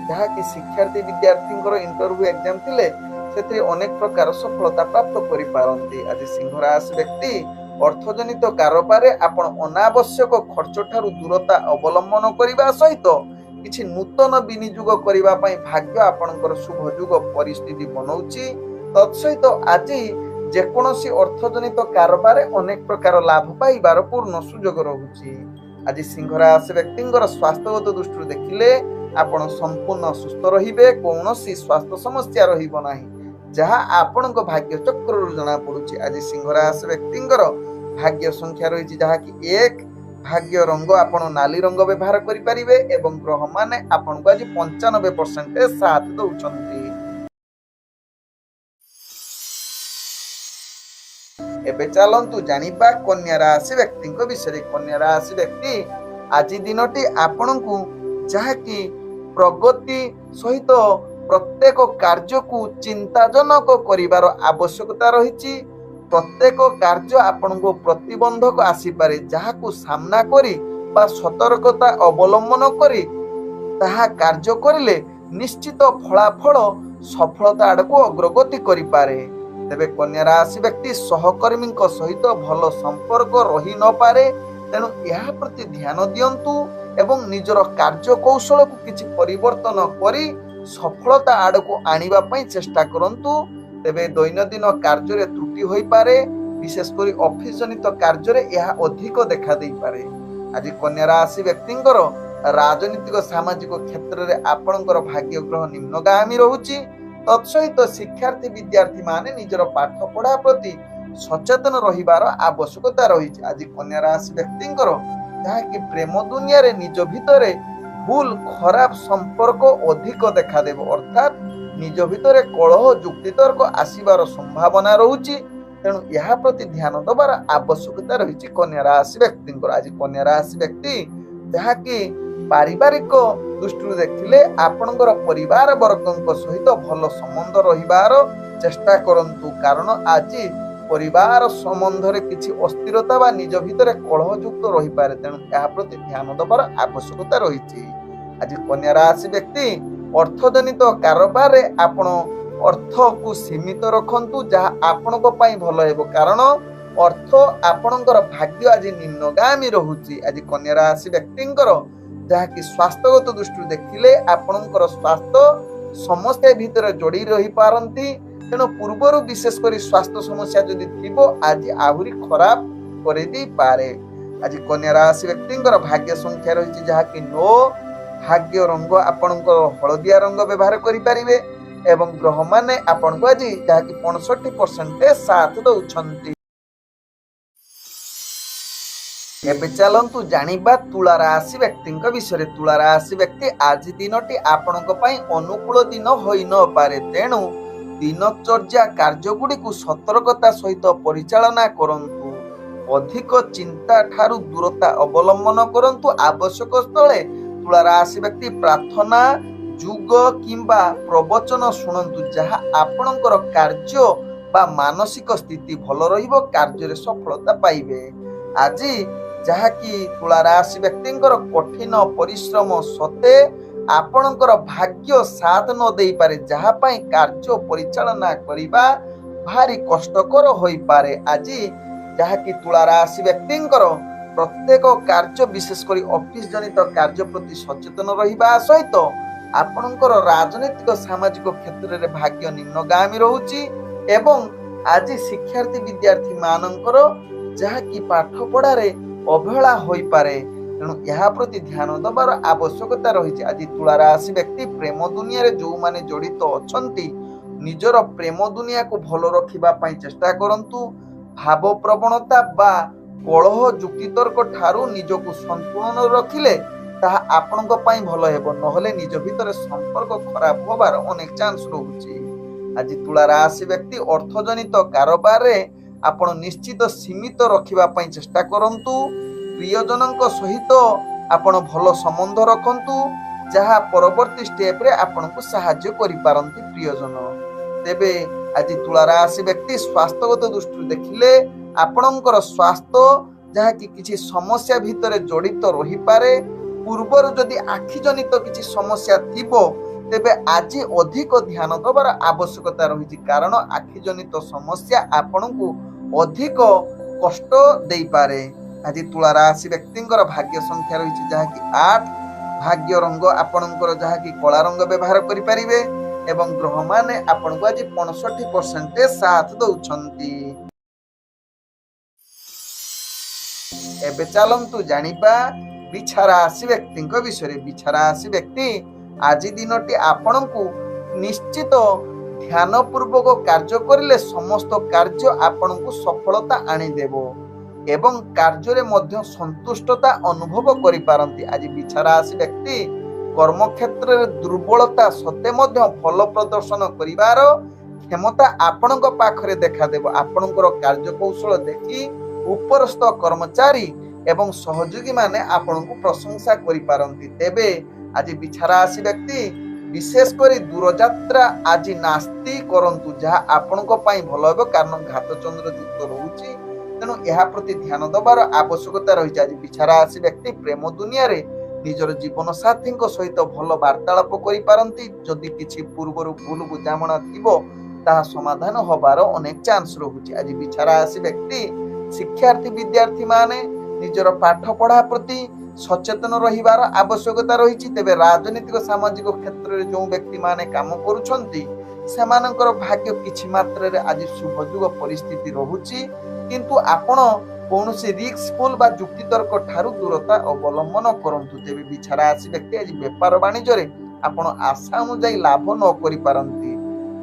ଯାହାକି ଶିକ୍ଷାର୍ଥୀ ବିଦ୍ୟାର୍ଥୀଙ୍କର ଇଣ୍ଟରଭ୍ୟୁ ଏକ୍ଜାମ ଥିଲେ ସେଥିରେ ଅନେକ ପ୍ରକାର ସଫଳତା ପ୍ରାପ୍ତ କରିପାରନ୍ତି। ଆଜି ସିଂହ ରାଶି ବ୍ୟକ୍ତି ଅର୍ଥଜନିତ କାରବାରରେ ଆପଣ ଅନାବଶ୍ୟକ ଖର୍ଚ୍ଚ ଠାରୁ ଦୂରତା ଅବଲମ୍ବନ କରିବା ସହିତ କିଛି ନୂତନ ବିନିଯୋଗ କରିବା ପାଇଁ ଭାଗ୍ୟ ଆପଣଙ୍କର ଶୁଭ ଯୁଗ ପରିସ୍ଥିତି ବନଉଛି। ତତ୍ସହିତ ଆଜି ଯେକୌଣସି ଅର୍ଥଜନିତ କାରବାରରେ ଅନେକ ପ୍ରକାର ଲାଭ ପାଇବାର ପୂର୍ଣ୍ଣ ସୁଯୋଗ ରହୁଛି। ଆଜି ସିଂହ ରାଶି ବ୍ୟକ୍ତିଙ୍କର ସ୍ୱାସ୍ଥ୍ୟଗତ ଦୃଷ୍ଟିରୁ ଦେଖିଲେ ଆପଣ ସମ୍ପୂର୍ଣ୍ଣ ସୁସ୍ଥ ରହିବେ। କୌଣସି ସ୍ୱାସ୍ଥ୍ୟ ସମସ୍ୟା ରହିବ ନାହିଁ, ଯାହା ଆପଣଙ୍କ ଭାଗ୍ୟ ଚକ୍ରରୁ ଜଣା ପଡୁଛି। ଆଜି ସିଂହ ରାଶି ବ୍ୟକ୍ତିଙ୍କର ଭାଗ୍ୟ ସଂଖ୍ୟା ରହିଛି ଯାହାକି 1। ଭାଗ୍ୟ ରଙ୍ଗ ଆପଣ ନାଲି ରଙ୍ଗ ବ୍ୟବହାର କରିପାରିବେ ଏବଂ ଗ୍ରହମାନେ ଆପଣଙ୍କୁ ଆଜି 95% ସାଥ ଦଉଛନ୍ତି। ଏବେ ଚାଲନ୍ତୁ ଜାଣିବା କନ୍ୟା ରାଶି ବ୍ୟକ୍ତିଙ୍କ ବିଷୟରେ। କନ୍ୟା ରାଶି ବ୍ୟକ୍ତି ଆଜି ଦିନଟି ଆପଣଙ୍କୁ ଯାହାକି ପ୍ରଗତି ସହିତ ପ୍ରତ୍ୟେକ କାର୍ଯ୍ୟକୁ ଚିନ୍ତାଜନକ କରିବାର ଆବଶ୍ୟକତା ରହିଛି। ପ୍ରତ୍ୟେକ କାର୍ଯ୍ୟ ଆପଣଙ୍କୁ ପ୍ରତିବନ୍ଧକ ଆସିପାରେ, ଯାହାକୁ ସାମ୍ନା କରି ବା ସତର୍କତା ଅବଲମ୍ବନ କରି ତାହା କାର୍ଯ୍ୟ କରିଲେ ନିଶ୍ଚିତ ଫଳାଫଳ ସଫଳତା ଆଡ଼କୁ ଅଗ୍ରଗତି କରିପାରେ। ତେବେ କନ୍ୟା ରାଶି ବ୍ୟକ୍ତି ସହକର୍ମୀଙ୍କ ସହିତ ଭଲ ସମ୍ପର୍କ ରହି ନପାରେ, ତେଣୁ ଏହା ପ୍ରତି ଧ୍ୟାନ ଦିଅନ୍ତୁ ଏବଂ ନିଜର କାର୍ଯ୍ୟ କୌଶଳକୁ କିଛି ପରିବର୍ତ୍ତନ କରି ସଫଳତା ଆଡ଼କୁ ଆଣିବା ପାଇଁ ଚେଷ୍ଟା କରନ୍ତୁ। ତେବେ ଦୈନନ୍ଦିନ କାର୍ଯ୍ୟରେ ତ୍ରୁଟି ହୋଇପାରେ, ବିଶେଷ କରି ଅଫିସ ଜନିତ କାର୍ଯ୍ୟରେ ଏହା ଅଧିକ ଦେଖା ଦେଇପାରେ। ଆଜି କନ୍ୟା ରାଶି ବ୍ୟକ୍ତିଙ୍କର ରାଜନୈତିକ ସାମାଜିକ କ୍ଷେତ୍ରରେ ଆପଣଙ୍କର ଭାଗ୍ୟ ଗ୍ରହ ନିମ୍ନଗାମୀ ରହୁଛି। ତତ୍ସହିତ ଶିକ୍ଷାର୍ଥୀ ବିଦ୍ୟାର୍ଥୀ ମାନେ ନିଜର ପାଠ ପଢା ପ୍ରତି ସଚେତନ ରହିବାର ଆବଶ୍ୟକତା ରହିଛି। ଆଜି କନ୍ୟା ରାଶି ବ୍ୟକ୍ତିଙ୍କର ଯାହାକି ପ୍ରେମ ଦୁନିଆରେ ନିଜ ଭିତରେ ଭୁଲ ଖରାପ ସମ୍ପର୍କ ଅଧିକ ଦେଖାଦେବ, ଅର୍ଥାତ୍ ନିଜ ଭିତରେ କଳହ ଯୁକ୍ତିତର୍କ ଆସିବାର ସମ୍ଭାବନା ରହୁଛି। ତେଣୁ ଏହା ପ୍ରତି ଧ୍ୟାନ ଦେବାର ଆବଶ୍ୟକତା ରହିଛି କନ୍ୟା ରାଶି ବ୍ୟକ୍ତିଙ୍କର। ଆଜି କନ୍ୟା ରାଶି ବ୍ୟକ୍ତି ଯାହାକି ପାରିବାରିକ ଦୃଷ୍ଟିରୁ ଦେଖିଲେ ଆପଣଙ୍କର ପରିବାର ବର୍ଗଙ୍କ ସହିତ ଭଲ ସମ୍ବନ୍ଧ ରହିବାର ଚେଷ୍ଟା କରନ୍ତୁ, କାରଣ ଆଜି ପରିବାର ସମ୍ବନ୍ଧରେ କିଛି ଅସ୍ଥିରତା ବା ନିଜ ଭିତରେ କଳହଯୁକ୍ତ ରହିପାରେ। ତେଣୁ ଏହା ପ୍ରତି ଧ୍ୟାନ ଦେବାର ଆବଶ୍ୟକତା ରହିଛି। ଆଜି କନ୍ୟା ରାଶି ବ୍ୟକ୍ତି ଅର୍ଥଜନିତ କାରବାରରେ ଆପଣ ଅର୍ଥକୁ ସୀମିତ ରଖନ୍ତୁ, ଯାହା ଆପଣଙ୍କ ପାଇଁ ଭଲ ହେବ, କାରଣ ଅର୍ଥ ଆପଣଙ୍କର ଭାଗ୍ୟ ଆଜି ନିମ୍ନଗାମୀ ରହୁଛି। ଆଜି କନ୍ୟା ରାଶି ବ୍ୟକ୍ତିଙ୍କର ଯାହାକି ସ୍ୱାସ୍ଥ୍ୟଗତ ଦୃଷ୍ଟିରୁ ଦେଖିଲେ ଆପଣଙ୍କର ସ୍ୱାସ୍ଥ୍ୟ ସମସ୍ୟା ଭିତରେ ଯୋଡ଼ି ରହିପାରନ୍ତି। ତେଣୁ ପୂର୍ବରୁ ବିଶେଷ କରି ସ୍ୱାସ୍ଥ୍ୟ ସମସ୍ୟା ଯଦି ଥିବ ଆଜି ଆହୁରି ଖରାପ କରିଦେଇପାରେ। ଆଜି କନ୍ୟା ରାଶି ବ୍ୟକ୍ତିଙ୍କର ଭାଗ୍ୟ ସଂଖ୍ୟା ରହିଛି ଯାହାକି 9। ଭାଗ୍ୟ ରଙ୍ଗ ଆପଣଙ୍କର ହଳଦିଆ ରଙ୍ଗ ବ୍ୟବହାର କରିପାରିବେ ଏବଂ ଗ୍ରହମାନେ ଆପଣଙ୍କୁ ଆଜି ଯାହାକି 65% ସାଥ ଦଉଛନ୍ତି। ଏବେ ଚାଲନ୍ତୁ ଜାଣିବା ତୁଳା ରାଶି ବ୍ୟକ୍ତିଙ୍କ ବିଷୟରେ। ତୁଳା ରାଶି ବ୍ୟକ୍ତି ଆଜି ଦିନଟି ଆପଣଙ୍କ ପାଇଁ ଅନୁକୂଳ ଦିନ ହୋଇନପାରେ, ତେଣୁ ଦିନଚର୍ଯ୍ୟା କାର୍ଯ୍ୟଗୁଡ଼ିକୁ ସତର୍କତା ସହିତ ପରିଚାଳନା କରନ୍ତୁ। ଅଧିକ ଚିନ୍ତା ଠାରୁ ଦୂରତା ଅବଲମ୍ବନ କରନ୍ତୁ। ଆବଶ୍ୟକ ସ୍ଥଳେ ତୁଳା ରାଶି ବ୍ୟକ୍ତି ପ୍ରାର୍ଥନା ଯୁଗ କିମ୍ବା ପ୍ରବଚନ ଶୁଣନ୍ତୁ, ଯାହା ଆପଣଙ୍କର କାର୍ଯ୍ୟ ବା ମାନସିକ ସ୍ଥିତି ଭଲ ରହିବ, କାର୍ଯ୍ୟରେ ସଫଳତା ପାଇବେ। ଆଜି ଯାହାକି ତୁଳା ରାଶି ବ୍ୟକ୍ତିଙ୍କର କଠିନ ପରିଶ୍ରମ ସତ୍ତ୍ୱେ ଆପଣଙ୍କର ଭାଗ୍ୟ ସାଥ ନ ଦେଇପାରେ, ଯାହା ପାଇଁ କାର୍ଯ୍ୟ ପରିଚାଳନା କରିବା ଭାରି କଷ୍ଟକର ହୋଇପାରେ। ଆଜି ଯାହାକି ତୁଳା ରାଶି ବ୍ୟକ୍ତିଙ୍କର ପ୍ରତ୍ୟେକ କାର୍ଯ୍ୟ ବିଶେଷ କରି ଅଫିସ ଜନିତ କାର୍ଯ୍ୟ ପ୍ରତି ସଚେତନ ରହିବା ସହିତ ଆପଣଙ୍କର ରାଜନୈତିକ ସାମାଜିକ କ୍ଷେତ୍ରରେ ଭାଗ୍ୟ ନିମ୍ନଗାମୀ ରହୁଛି ଏବଂ ଆଜି ଶିକ୍ଷାର୍ଥୀ ବିଦ୍ୟାର୍ଥୀ ମାନଙ୍କର ଯାହାକି ପାଠ ପଢାରେ ଅବହେଳା ହୋଇପାରେ, ତେଣୁ ଏହା ପ୍ରତି ଧ୍ୟାନ ଦେବାର ଆବଶ୍ୟକତା ରହିଛି। ଆଜି ତୁଳା ରାଶି ବ୍ୟକ୍ତି ପ୍ରେମ ଦୁନିଆରେ ଯେଉଁମାନେ ଜଡ଼ିତ ଅଛନ୍ତି ନିଜର ପ୍ରେମ ଦୁନିଆକୁ ଭଲ ରଖିବା ପାଇଁ ଚେଷ୍ଟା କରନ୍ତୁ। ଭାବ ପ୍ରବଣତା ବା କଳହ ଯୁକ୍ତିତର୍କ ଠାରୁ ନିଜକୁ ସନ୍ତୁଳନ ରଖିଲେ ତାହା ଆପଣଙ୍କ ପାଇଁ ଭଲ ହେବ, ନହେଲେ ନିଜ ଭିତରେ ସମ୍ପର୍କ ଖରାପ ହେବାର ଅନେକ ଚାନ୍ସ ରହୁଛି। ଆଜି ତୁଳା ରାଶି ବ୍ୟକ୍ତି ଅର୍ଥଜନିତ କାରବାରରେ ଆପଣ ନିଶ୍ଚିତ ସୀମିତ ରଖିବା ପାଇଁ ଚେଷ୍ଟା କରନ୍ତୁ। ପ୍ରିୟଜନଙ୍କ ସହିତ ଆପଣ ଭଲ ସମ୍ବନ୍ଧ ରଖନ୍ତୁ, ଯାହା ପରବର୍ତ୍ତୀ ଷ୍ଟେପରେ ଆପଣଙ୍କୁ ସାହାଯ୍ୟ କରିପାରନ୍ତି ପ୍ରିୟଜନ। ତେବେ ଆଜି ତୁଳା ରାଶି ବ୍ୟକ୍ତି ସ୍ୱାସ୍ଥ୍ୟଗତ ଦୃଷ୍ଟିରୁ ଦେଖିଲେ ଆପଣଙ୍କର ସ୍ୱାସ୍ଥ୍ୟ ଯାହାକି କିଛି ସମସ୍ୟା ଭିତରେ ଜଡ଼ିତ ରହିପାରେ। ପୂର୍ବରୁ ଯଦି ଆଖି ଜନିତ କିଛି ସମସ୍ୟା ଥିବ ତେବେ ଆଜି ଅଧିକ ଧ୍ୟାନ ଦେବାର ଆବଶ୍ୟକତା ରହିଛି, କାରଣ ଆଖି ଜନିତ ସମସ୍ୟା ଆପଣଙ୍କୁ ଅଧିକ କଷ୍ଟ ଦେଇପାରେ। ଆଜି ତୁଳା ରାଶି ବ୍ୟକ୍ତିଙ୍କର ଭାଗ୍ୟ ସଂଖ୍ୟା ରହିଛି ଯାହାକି 8, ଭାଗ୍ୟ ରଙ୍ଗ ଆପଣଙ୍କର ଯାହାକି କଳା ରଙ୍ଗ ବ୍ୟବହାର କରିପାରିବେ ଏବଂ ଗ୍ରହମାନେ ଆପଣଙ୍କୁ ଆଜି 65% ସାଥ ଦଉଛନ୍ତି। ଏବେ ଚାଲନ୍ତୁ ଜାଣିବା ବିଛା ରାଶି ବ୍ୟକ୍ତିଙ୍କ ବିଷୟରେ। ବିଛା ରାଶି ବ୍ୟକ୍ତି ଆଜି ଦିନଟି ଆପଣଙ୍କୁ ନିଶ୍ଚିତ ଧ୍ୟାନ ପୂର୍ବକ କାର୍ଯ୍ୟ କରିଲେ ସମସ୍ତ କାର୍ଯ୍ୟ ଆପଣଙ୍କୁ ସଫଳତା ଆଣିଦେବ ଏବଂ କାର୍ଯ୍ୟରେ ମଧ୍ୟ ସନ୍ତୁଷ୍ଟତା ଅନୁଭବ କରିପାରନ୍ତି। ଆଜି ବିଛା ରାଶି ବ୍ୟକ୍ତି କର୍ମକ୍ଷେତ୍ରରେ ଦୁର୍ବଳତା ସତ୍ତ୍ୱେ ମଧ୍ୟ ଭଲ ପ୍ରଦର୍ଶନ କରିବାର କ୍ଷମତା ଆପଣଙ୍କ ପାଖରେ ଦେଖାଦେବ। ଆପଣଙ୍କର କାର୍ଯ୍ୟକୌଶଳ ଦେଖି ଉପରସ୍ଥ କର୍ମଚାରୀ ଏବଂ ସହଯୋଗୀ ମାନେ ଆପଣଙ୍କୁ ପ୍ରଶଂସା କରିପାରନ୍ତି। ତେବେ ଆଜି ବିଛା ରାଶି ବ୍ୟକ୍ତି ବିଶେଷ କରି ଦୂରଯାତ୍ରା ଆଜି ନାସ୍ତି କରନ୍ତୁ, ଯାହା ଆପଣଙ୍କ ପାଇଁ ଭଲ ହେବ, କାରଣ ଘାତ ଚନ୍ଦ୍ର ଯୁକ୍ତ ରହୁଛି, ତେଣୁ ଏହା ପ୍ରତି ଧ୍ୟାନ ଦେବାର ଆବଶ୍ୟକତା ରହିଛି। ଆଜି ବିଛା ରାଶି ବ୍ୟକ୍ତି ପ୍ରେମ ଦୁନିଆରେ ନିଜର ଜୀବନ ସାଥୀଙ୍କ ସହିତ ଭଲ ବାର୍ତ୍ତାଳାପ କରିପାରନ୍ତି। ଯଦି କିଛି ପୂର୍ବରୁ ଭୁଲ ବୁଝାମଣା ଥିବ ତାହା ସମାଧାନ ହବାର ଅନେକ ଚାନ୍ସ ରହୁଛି। ଆଜି ବିଛା ରାଶି ବ୍ୟକ୍ତି ଶିକ୍ଷାର୍ଥୀ ବିଦ୍ୟାର୍ଥୀ ମାନେ ନିଜର ପାଠ ପଢା ପ୍ରତି ସଚେତନ ରହିବାର ଆବଶ୍ୟକତା ରହିଛି। ତେବେ ରାଜନୈତିକ ସାମାଜିକ କ୍ଷେତ୍ରରେ ଯେଉଁ ବ୍ୟକ୍ତି ମାନେ କାମ କରୁଛନ୍ତି ସେମାନଙ୍କର ଭାଗ୍ୟ କିଛି ମାତ୍ରାରେ ଆଜି ଶୁଭଯୋଗ ପରିସ୍ଥିତି ରହୁଛି, କିନ୍ତୁ ଆପଣ କୌଣସି ରିସ୍କଫୁଲ ବା ଯୁକ୍ତିତର୍କ ଠାରୁ ଦୂରତା ଅବଲମ୍ବନ କରନ୍ତୁ। ତେବେ ବିଛା ରାଶି ବ୍ୟକ୍ତି ଆଜି ବେପାର ବାଣିଜ୍ୟରେ ଆପଣ ଆଶା ଅନୁଯାୟୀ ଲାଭ ନ କରିପାରନ୍ତି,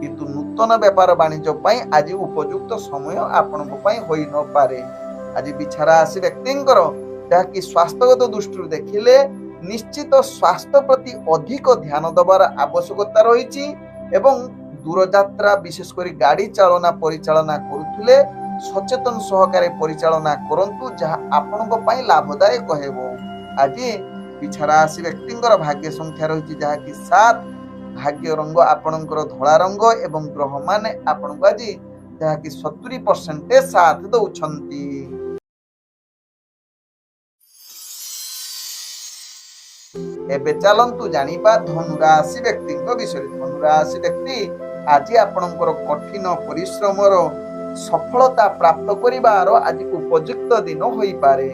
କିନ୍ତୁ ନୂତନ ବେପାର ବାଣିଜ୍ୟ ପାଇଁ ଆଜି ଉପଯୁକ୍ତ ସମୟ ଆପଣଙ୍କ ପାଇଁ ହୋଇନପାରେ। ଆଜି ବିଛା ରାଶି ବ୍ୟକ୍ତିଙ୍କର ଯାହାକି ସ୍ୱାସ୍ଥ୍ୟଗତ ଦୃଷ୍ଟିରୁ ଦେଖିଲେ ନିଶ୍ଚିତ ସ୍ୱାସ୍ଥ୍ୟ ପ୍ରତି ଅଧିକ ଧ୍ୟାନ ଦେବାର ଆବଶ୍ୟକତା ରହିଛି ଏବଂ ଦୂରଯାତ୍ରା ବିଶେଷ କରି ଗାଡି ପରିଚାଳନା କରୁଥିଲେ ସଚେତନ ସହକାରେ ପରିଚାଳନା କରନ୍ତୁ, ଯାହା ଆପଣଙ୍କ ପାଇଁ ଲାଭଦାୟକ ହେବ। ଆଜି ବିଛା ରାଶି ବ୍ୟକ୍ତିଙ୍କର ଭାଗ୍ୟ ସଂଖ୍ୟା ରହିଛି ଯାହାକି 7, ଭାଗ୍ୟ ରଙ୍ଗ ଆପଣଙ୍କର ଧଳା ରଙ୍ଗ ଏବଂ ଗ୍ରହମାନେ ଆପଣଙ୍କୁ ଆଜି ଯାହାକି 70% ସାଥ ଦଉଛନ୍ତି। ଏବେ ଚାଲନ୍ତୁ ଜାଣିବା ଧନୁ ରାଶି ବ୍ୟକ୍ତିଙ୍କ ବିଷୟରେ। ଧନୁ ରାଶି ବ୍ୟକ୍ତି ଆଜି ଆପଣଙ୍କର କଠିନ ପରିଶ୍ରମର ସଫଳତା ପ୍ରାପ୍ତ କରିବାର ଆଜି ଉପଯୁକ୍ତ ଦିନ ହୋଇପାରେ।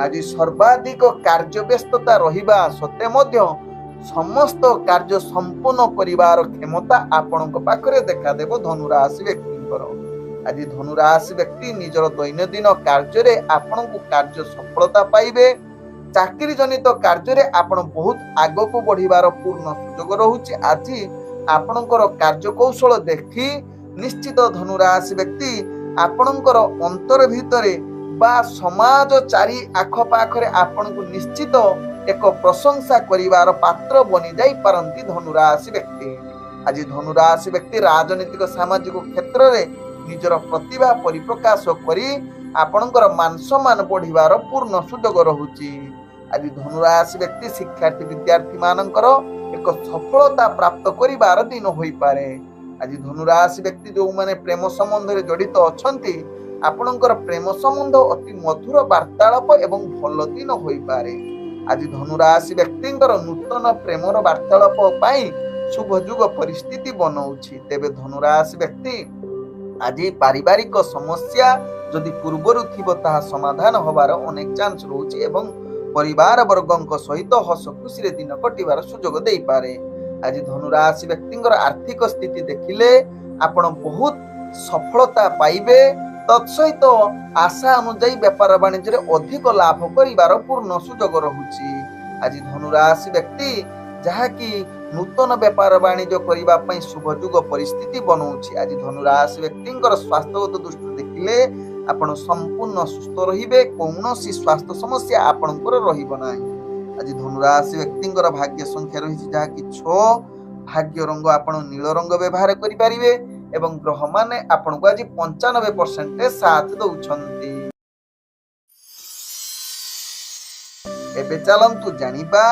ଆଜି ସର୍ବାଧିକ କାର୍ଯ୍ୟ ବ୍ୟସ୍ତତା ରହିବା ସତ୍ତ୍ୱେ ମଧ୍ୟ ସମସ୍ତ କାର୍ଯ୍ୟ ସମ୍ପୂର୍ଣ୍ଣ କରିବାର କ୍ଷମତା ଆପଣଙ୍କ ପାଖରେ ଦେଖାଦେବ ଧନୁ ରାଶି ବ୍ୟକ୍ତିଙ୍କର। ଆଜି ଧନୁ ରାଶି ବ୍ୟକ୍ତି ନିଜର ଦୈନନ୍ଦିନ କାର୍ଯ୍ୟରେ ଆପଣଙ୍କୁ କାର୍ଯ୍ୟ ସଫଳତା ପାଇବେ। ଚାକିରି ଜନିତ କାର୍ଯ୍ୟରେ ଆପଣ ବହୁତ ଆଗକୁ ବଢିବାର ପୂର୍ଣ୍ଣ ସୁଯୋଗ ରହୁଛି। ଆଜି ଆପଣଙ୍କର କାର୍ଯ୍ୟକୌଶଳ ଦେଖି ନିଶ୍ଚିତ ଧନୁ ରାଶି ବ୍ୟକ୍ତି ଆପଣଙ୍କର ଅନ୍ତର ଭିତରେ ବା ସମାଜ ଚାରି ଆଖପାଖରେ ଆପଣଙ୍କୁ ନିଶ୍ଚିତ ଏକ ପ୍ରଶଂସା କରିବାର ପାତ୍ର ବନି ଯାଇପାରନ୍ତି ଧନୁ ରାଶି ବ୍ୟକ୍ତି। ଆଜି ଧନୁ ରାଶି ବ୍ୟକ୍ତି ରାଜନୈତିକ ସାମାଜିକ କ୍ଷେତ୍ରରେ ନିଜର ପ୍ରତିଭା ପରିପ୍ରକାଶ କରି ଆପଣଙ୍କର ମାନ ସମ୍ମାନ ବଢିବାର ପୂର୍ଣ୍ଣ ସୁଯୋଗ ରହୁଛି। ଆଜି ଧନୁ ରାଶି ବ୍ୟକ୍ତି ଶିକ୍ଷାର୍ଥୀ ବିଦ୍ୟାର୍ଥୀ ମାନଙ୍କର ଏକ ସଫଳତା ପ୍ରାପ୍ତ କରିବାର ଦିନ ହୋଇପାରେ। ଆଜି ଧନୁ ରାଶି ବ୍ୟକ୍ତି ଯେଉଁମାନେ ପ୍ରେମ ସମ୍ବନ୍ଧରେ ଜଡିତ ଅଛନ୍ତି ଆପଣଙ୍କର ପ୍ରେମ ସମ୍ବନ୍ଧ ଅତି ମଧୁର ବାର୍ତ୍ତାଳାପ ଏବଂ ଭଲ ଦିନ ହୋଇପାରେ। ଆଜି ଧନୁ ରାଶି ବ୍ୟକ୍ତିଙ୍କର ନୂତନ ପ୍ରେମର ବାର୍ତ୍ତାଳାପ ପାଇଁ ଶୁଭ ଯୁଗ ପରିସ୍ଥିତି ବନଉଛି। ତେବେ ଧନୁ ରାଶି ବ୍ୟକ୍ତି ଆଜି ପାରିବାରିକ ସମସ୍ୟା ଯଦି ପୂର୍ବରୁ ଥିବ ତାହା ସମାଧାନ ହବାର ଅନେକ ଚାନ୍ସ ରହୁଛି ଏବଂ ପରିବାର ବର୍ଗଙ୍କ ସହିତ ହସ ଖୁସିରେ ଦିନ କଟିବାର ସୁଯୋଗ ଦେଇପାରେ। ଆଜି ଧନୁ ରାଶି ବ୍ୟକ୍ତିଙ୍କର ଆର୍ଥିକ ସ୍ଥିତି ଦେଖିଲେ ଆପଣ ବହୁତ ସଫଳତା ପାଇବେ, ତତ୍ସହିତ ଆଶା ଅନୁଯାୟୀ ବେପାର ବାଣିଜ୍ୟରେ ଅଧିକ ଲାଭ କରିବାର ପୂର୍ଣ୍ଣ ସୁଯୋଗ ରହୁଛି। ଆଜି ଧନୁ ରାଶି ବ୍ୟକ୍ତି ଯାହାକି ନୂତନ ବେପାର ବାଣିଜ୍ୟ କରିବା ପାଇଁ ଶୁଭ ଯୁଗ ପରିସ୍ଥିତି ବନଉଛି। ଆଜି ଧନୁ ରାଶି ବ୍ୟକ୍ତିଙ୍କର ସ୍ୱାସ୍ଥ୍ୟଗତ ଦୃଷ୍ଟି ଦେଖିଲେ ଆପଣ ସମ୍ପୂର୍ଣ୍ଣ ସୁସ୍ଥ ରହିବେ, କୌଣସି ସ୍ୱାସ୍ଥ୍ୟ ସମସ୍ୟା ଆପଣଙ୍କର ରହିବ ନାହିଁ। ଆଜି ଧନୁ ରାଶି ବ୍ୟକ୍ତିଙ୍କର ଭାଗ୍ୟ ସଂଖ୍ୟା ରହିଛି ଯାହାକି 6, ଭାଗ୍ୟ ରଙ୍ଗ ଆପଣ ନୀଳ ରଙ୍ଗ ବ୍ୟବହାର କରିପାରିବେ ଏବଂ ଗ୍ରହମାନେ ଆପଣଙ୍କୁ ଆଜି 95% ସାଥ ଦଉଛନ୍ତି। ଏବେ ଚାଲନ୍ତୁ ଜାଣିବା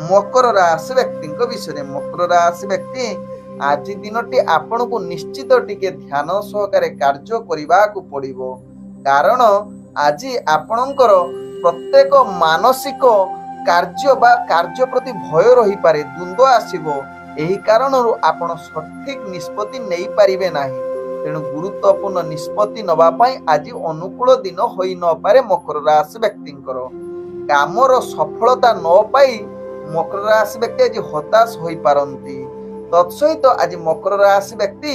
ମକର ରାଶି ବ୍ୟକ୍ତିଙ୍କ ବିଷୟରେ। ମକର ରାଶି ବ୍ୟକ୍ତି ଆଜି ଦିନଟି ଆପଣଙ୍କୁ ନିଶ୍ଚିତ ଟିକେ ଧ୍ୟାନ ସହକାରେ କାର୍ଯ୍ୟ କରିବାକୁ ପଡିବ, କାରଣ ଆଜି ଆପଣଙ୍କର ପ୍ରତ୍ୟେକ ମାନସିକ କାର୍ଯ୍ୟ ବା କାର୍ଯ୍ୟ ପ୍ରତି ଭୟ ରହିପାରେ, ଦ୍ୱନ୍ଦ୍ୱ ଆସିବ, ଏହି କାରଣରୁ ଆପଣ ସଠିକ ନିଷ୍ପତ୍ତି ନେଇପାରିବେ ନାହିଁ। ତେଣୁ ଗୁରୁତ୍ୱପୂର୍ଣ୍ଣ ନିଷ୍ପତ୍ତି ନେବା ପାଇଁ ଆଜି ଅନୁକୂଳ ଦିନ ହୋଇ ନପାରେ ମକର ରାଶି ବ୍ୟକ୍ତିଙ୍କର। କାମର ସଫଳତା ନ ପାଇ ମକର ରାଶି ବ୍ୟକ୍ତି ଆଜି ହତାଶ ହୋଇପାରନ୍ତି। ତତ୍ସହିତ ଆଜି ମକର ରାଶି ବ୍ୟକ୍ତି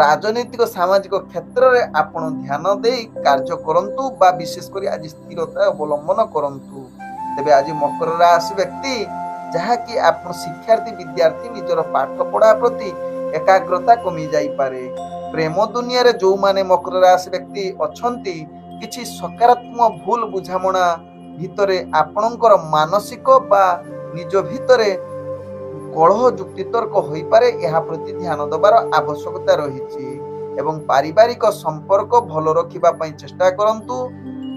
ରାଜନୈତିକ ସାମାଜିକ କ୍ଷେତ୍ରରେ ଆପଣ ଧ୍ୟାନ ଦେଇ କାର୍ଯ୍ୟ କରନ୍ତୁ ବା ବିଶେଷ କରି ଆଜି ସ୍ଥିରତା ଅବଲମ୍ବନ କରନ୍ତୁ। ତେବେ ଆଜି ମକର ରାଶି ବ୍ୟକ୍ତି ଯାହାକି ଆପଣ ଶିକ୍ଷାର୍ଥୀ ବିଦ୍ୟାର୍ଥୀ ନିଜର ପାଠ ପଢା ପ୍ରତି ଏକାଗ୍ରତା କମି ଯାଇପାରେ। ପ୍ରେମ ଦୁନିଆରେ ଯୋଉମାନେ ମକର ରାଶି ବ୍ୟକ୍ତି ଅଛନ୍ତି, କିଛି ସକାରାତ୍ମକ ଭୁଲ ବୁଝାମଣା ଭିତରେ ଆପଣଙ୍କର ମାନସିକ ବା ନିଜ ଭିତରେ କଳହ ଯୁକ୍ତିତର୍କ ହୋଇପାରେ। ଏହା ପ୍ରତି ଧ୍ୟାନ ଦେବାର ଆବଶ୍ୟକତା ରହିଛି ଏବଂ ପାରିବାରିକ ସମ୍ପର୍କ ଭଲ ରଖିବା ପାଇଁ ଚେଷ୍ଟା କରନ୍ତୁ,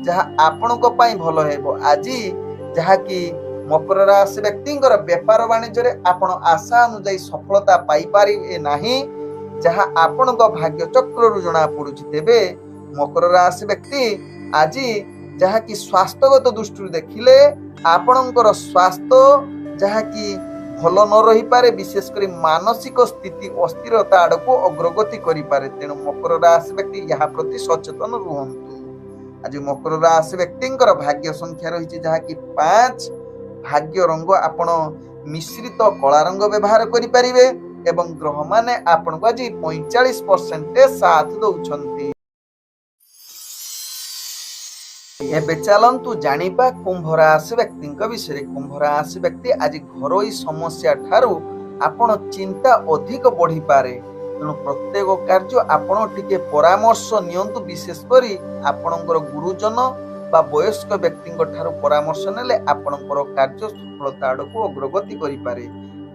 ଯାହା ଆପଣଙ୍କ ପାଇଁ ଭଲ ହେବ। ଆଜି ଯାହାକି ମକର ରାଶି ବ୍ୟକ୍ତିଙ୍କର ବେପାର ବାଣିଜ୍ୟରେ ଆପଣ ଆଶା ଅନୁଯାୟୀ ସଫଳତା ପାଇପାରିବେ ନାହିଁ, ଯାହା ଆପଣଙ୍କ ଭାଗ୍ୟ ଚକ୍ରରୁ ଜଣା ପଡୁଛି। ତେବେ ମକର ରାଶି ବ୍ୟକ୍ତି ଆଜି ଯାହାକି ସ୍ୱାସ୍ଥ୍ୟଗତ ଦୃଷ୍ଟିରୁ ଦେଖିଲେ ଆପଣଙ୍କର ସ୍ୱାସ୍ଥ୍ୟ ଯାହାକି ଭଲ ନ ରହିପାରେ, ବିଶେଷ କରି ମାନସିକ ସ୍ଥିତି ଅସ୍ଥିରତା ଆଡକୁ ଅଗ୍ରଗତି କରିପାରେ। ତେଣୁ ମକର ରାଶି ବ୍ୟକ୍ତି ଏହା ପ୍ରତି ସଚେତନ ରୁହନ୍ତୁ। ଆଜି ମକର ରାଶି ବ୍ୟକ୍ତିଙ୍କର ଭାଗ୍ୟ ସଂଖ୍ୟା ରହିଛି ଯାହାକି 5। ଭାଗ୍ୟ ରଙ୍ଗ ଆପଣ ମିଶ୍ରିତ କଳା ରଙ୍ଗ ବ୍ୟବହାର କରିପାରିବେ ଏବଂ ଗ୍ରହମାନେ ଆପଣଙ୍କୁ ଆଜି 45% ସାଥ ଦଉଛନ୍ତି। ଏବେ ଚାଲନ୍ତୁ ଜାଣିବା କୁମ୍ଭ ରାଶି ବ୍ୟକ୍ତିଙ୍କ ବିଷୟରେ। କୁମ୍ଭ ରାଶି ବ୍ୟକ୍ତି ଆଜି ଘରୋଇ ସମସ୍ୟା ଠାରୁ ଆପଣ ଚିନ୍ତା ଅଧିକ ବଢିପାରେ। ତେଣୁ ପ୍ରତ୍ୟେକ କାର୍ଯ୍ୟ ଆପଣ ଟିକେ ପରାମର୍ଶ ନିଅନ୍ତୁ, ବିଶେଷ କରି ଆପଣଙ୍କର ଗୁରୁଜନ ବା ବୟସ୍କ ବ୍ୟକ୍ତିଙ୍କ ଠାରୁ ପରାମର୍ଶ ନେଲେ ଆପଣଙ୍କର କାର୍ଯ୍ୟ ସଫଳତା ଆଡକୁ ଅଗ୍ରଗତି କରିପାରେ।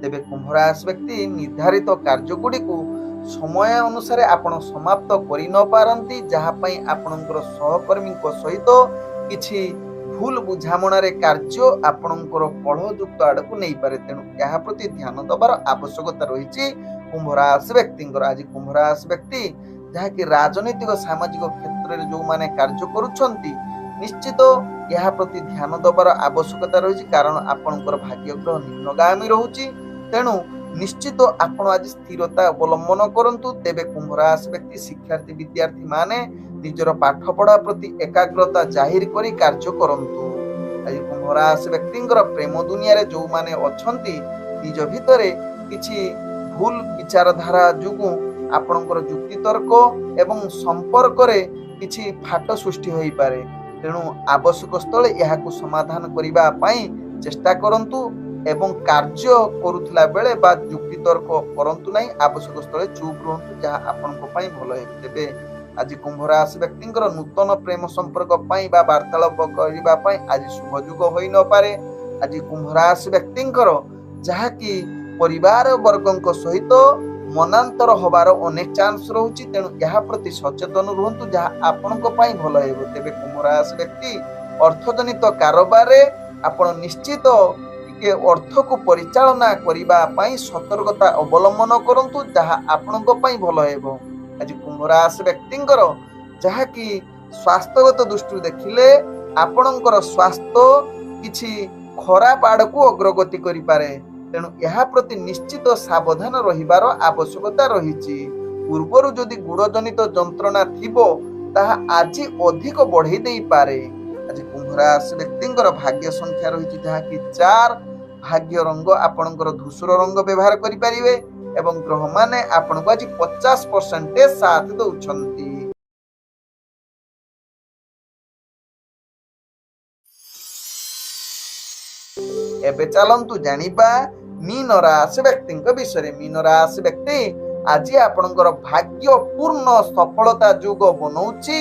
ତେବେ କୁମ୍ଭ ରାଶି ବ୍ୟକ୍ତି ନିର୍ଦ୍ଧାରିତ କାର୍ଯ୍ୟଗୁଡ଼ିକୁ ସମୟ ଅନୁସାରେ ଆପଣ ସମାପ୍ତ କରି ନ ପାରନ୍ତି, ଯାହା ପାଇଁ ଆପଣଙ୍କର ସହକର୍ମୀଙ୍କ ସହିତ କିଛି ଭୁଲ ବୁଝାମଣାରେ କାର୍ଯ୍ୟ ଆପଣଙ୍କର କଳହଯୁକ୍ତ ଆଡକୁ ନେଇପାରେ। ତେଣୁ ଏହା ପ୍ରତି ଧ୍ୟାନ ଦେବାର ଆବଶ୍ୟକତା ରହିଛି କୁମ୍ଭ ରାଶି ବ୍ୟକ୍ତିଙ୍କର। ଆଜି କୁମ୍ଭ ରାଶି ବ୍ୟକ୍ତି ଯାହାକି ରାଜନୈତିକ ସାମାଜିକ କ୍ଷେତ୍ରରେ ଯୋଉମାନେ କାର୍ଯ୍ୟ କରୁଛନ୍ତି, ନିଶ୍ଚିତ ଏହା ପ୍ରତି ଧ୍ୟାନ ଦେବାର ଆବଶ୍ୟକତା ରହିଛି, କାରଣ ଆପଣଙ୍କର ଭାଗ୍ୟ ଗ୍ରହ ନିମ୍ନଗାମୀ ରହୁଛି। ତେଣୁ ନିଶ୍ଚିତ ଆପଣ ଆଜି ସ୍ଥିରତା ଅବଲମ୍ବନ କରନ୍ତୁ। ତେବେ କୁମ୍ଭ ରାଶି ବ୍ୟକ୍ତି ଶିକ୍ଷାର୍ଥୀ ବିଦ୍ୟାର୍ଥୀ ମାନେ ନିଜର ପାଠ ପଢା ପ୍ରତି ଏକାଗ୍ରତା ଜାହିର କରି କାର୍ଯ୍ୟ କରନ୍ତୁ। ଆଜି କୁମ୍ଭ ରାଶି ବ୍ୟକ୍ତିଙ୍କର ପ୍ରେମ ଦୁନିଆରେ ଯୋଉମାନେ ଅଛନ୍ତି, ନିଜ ଭିତରେ କିଛି ଭୁଲ ବିଚାରଧାରା ଯୋଗୁଁ ଆପଣଙ୍କର ଯୁକ୍ତିତର୍କ ଏବଂ ସମ୍ପର୍କରେ କିଛି ଫାଟ ସୃଷ୍ଟି ହୋଇପାରେ। ତେଣୁ ଆବଶ୍ୟକ ସ୍ଥଳେ ଏହାକୁ ସମାଧାନ କରିବା ପାଇଁ ଚେଷ୍ଟା କରନ୍ତୁ ଏବଂ କାର୍ଯ୍ୟ କରୁଥିଲା ବେଳେ ବା ଯୁକ୍ତିତର୍କ କରନ୍ତୁ ନାହିଁ। ଆବଶ୍ୟକ ସ୍ଥଳେ ଚୁପ୍ ରୁହନ୍ତୁ, ଯାହା ଆପଣଙ୍କ ପାଇଁ ଭଲ ହେବ। ତେବେ ଆଜି କୁମ୍ଭ ରାଶି ବ୍ୟକ୍ତିଙ୍କର ନୂତନ ପ୍ରେମ ସମ୍ପର୍କ ପାଇଁ ବା ବାର୍ତ୍ତାଳାପ କରିବା ପାଇଁ ଆଜି ଶୁଭ ଯୁଗ ହୋଇ ନପାରେ। ଆଜି କୁମ୍ଭ ରାଶି ବ୍ୟକ୍ତିଙ୍କର ଯାହାକି ପରିବାର ବର୍ଗଙ୍କ ସହିତ ମନାନ୍ତର ହବାର ଅନେକ ଚାନ୍ସ ରହୁଛି। ତେଣୁ ଏହା ପ୍ରତି ସଚେତନ ରୁହନ୍ତୁ, ଯାହା ଆପଣଙ୍କ ପାଇଁ ଭଲ ହେବ। ତେବେ କୁମ୍ଭ ରାଶି ବ୍ୟକ୍ତି ଅର୍ଥଜନିତ କାରବାରରେ ଆପଣ ନିଶ୍ଚିତ ଟିକେ ଅର୍ଥକୁ ପରିଚାଳନା କରିବା ପାଇଁ ସତର୍କତା ଅବଲମ୍ବନ କରନ୍ତୁ, ଯାହା ଆପଣଙ୍କ ପାଇଁ ଭଲ ହେବ। ଆଜି କୁମ୍ଭ ରାଶି ବ୍ୟକ୍ତିଙ୍କର ଯାହାକି ସ୍ୱାସ୍ଥ୍ୟଗତ ଦୃଷ୍ଟିରୁ ଦେଖିଲେ ଆପଣଙ୍କର ସ୍ୱାସ୍ଥ୍ୟ କିଛି ଖରାପ ଆଡକୁ ଅଗ୍ରଗତି କରିପାରେ। ତେଣୁ ଏହା ପ୍ରତି ନିଶ୍ଚିତ ସାବଧାନ ରହିବାର ଆବଶ୍ୟକତା ରହିଛି। ପୂର୍ବରୁ ଯଦି ଗୁଡ଼ ଜନିତ ଯନ୍ତ୍ରଣା ଥିବ, ତାହା ଆଜି ଅଧିକ ବଢେଇ ଦେଇପାରେ। ଆଜି କୁମ୍ଭ ରାଶି ବ୍ୟକ୍ତିଙ୍କର ଭାଗ୍ୟ ସଂଖ୍ୟା ରହିଛି ଯାହାକି 4। ଭାଗ୍ୟ ରଙ୍ଗ ଆପଣଙ୍କର ଧୂସର ରଙ୍ଗ ବ୍ୟବହାର କରିପାରିବେ ଏବଂ ଗ୍ରହମାନେ ଆପଣଙ୍କୁ ଆଜି 50% ସାଥ ଦଉଛନ୍ତି। ଏବେ ଚାଲନ୍ତୁ ଜାଣିବା ମୀନ ରାଶି ବ୍ୟକ୍ତିଙ୍କ ବିଷୟରେ। ମୀନ ରାଶି ବ୍ୟକ୍ତି ଆଜି ଆପଣଙ୍କର ଭାଗ୍ୟ ପୂର୍ଣ୍ଣ ସଫଳତା ଯୋଗ ବନଉଛି।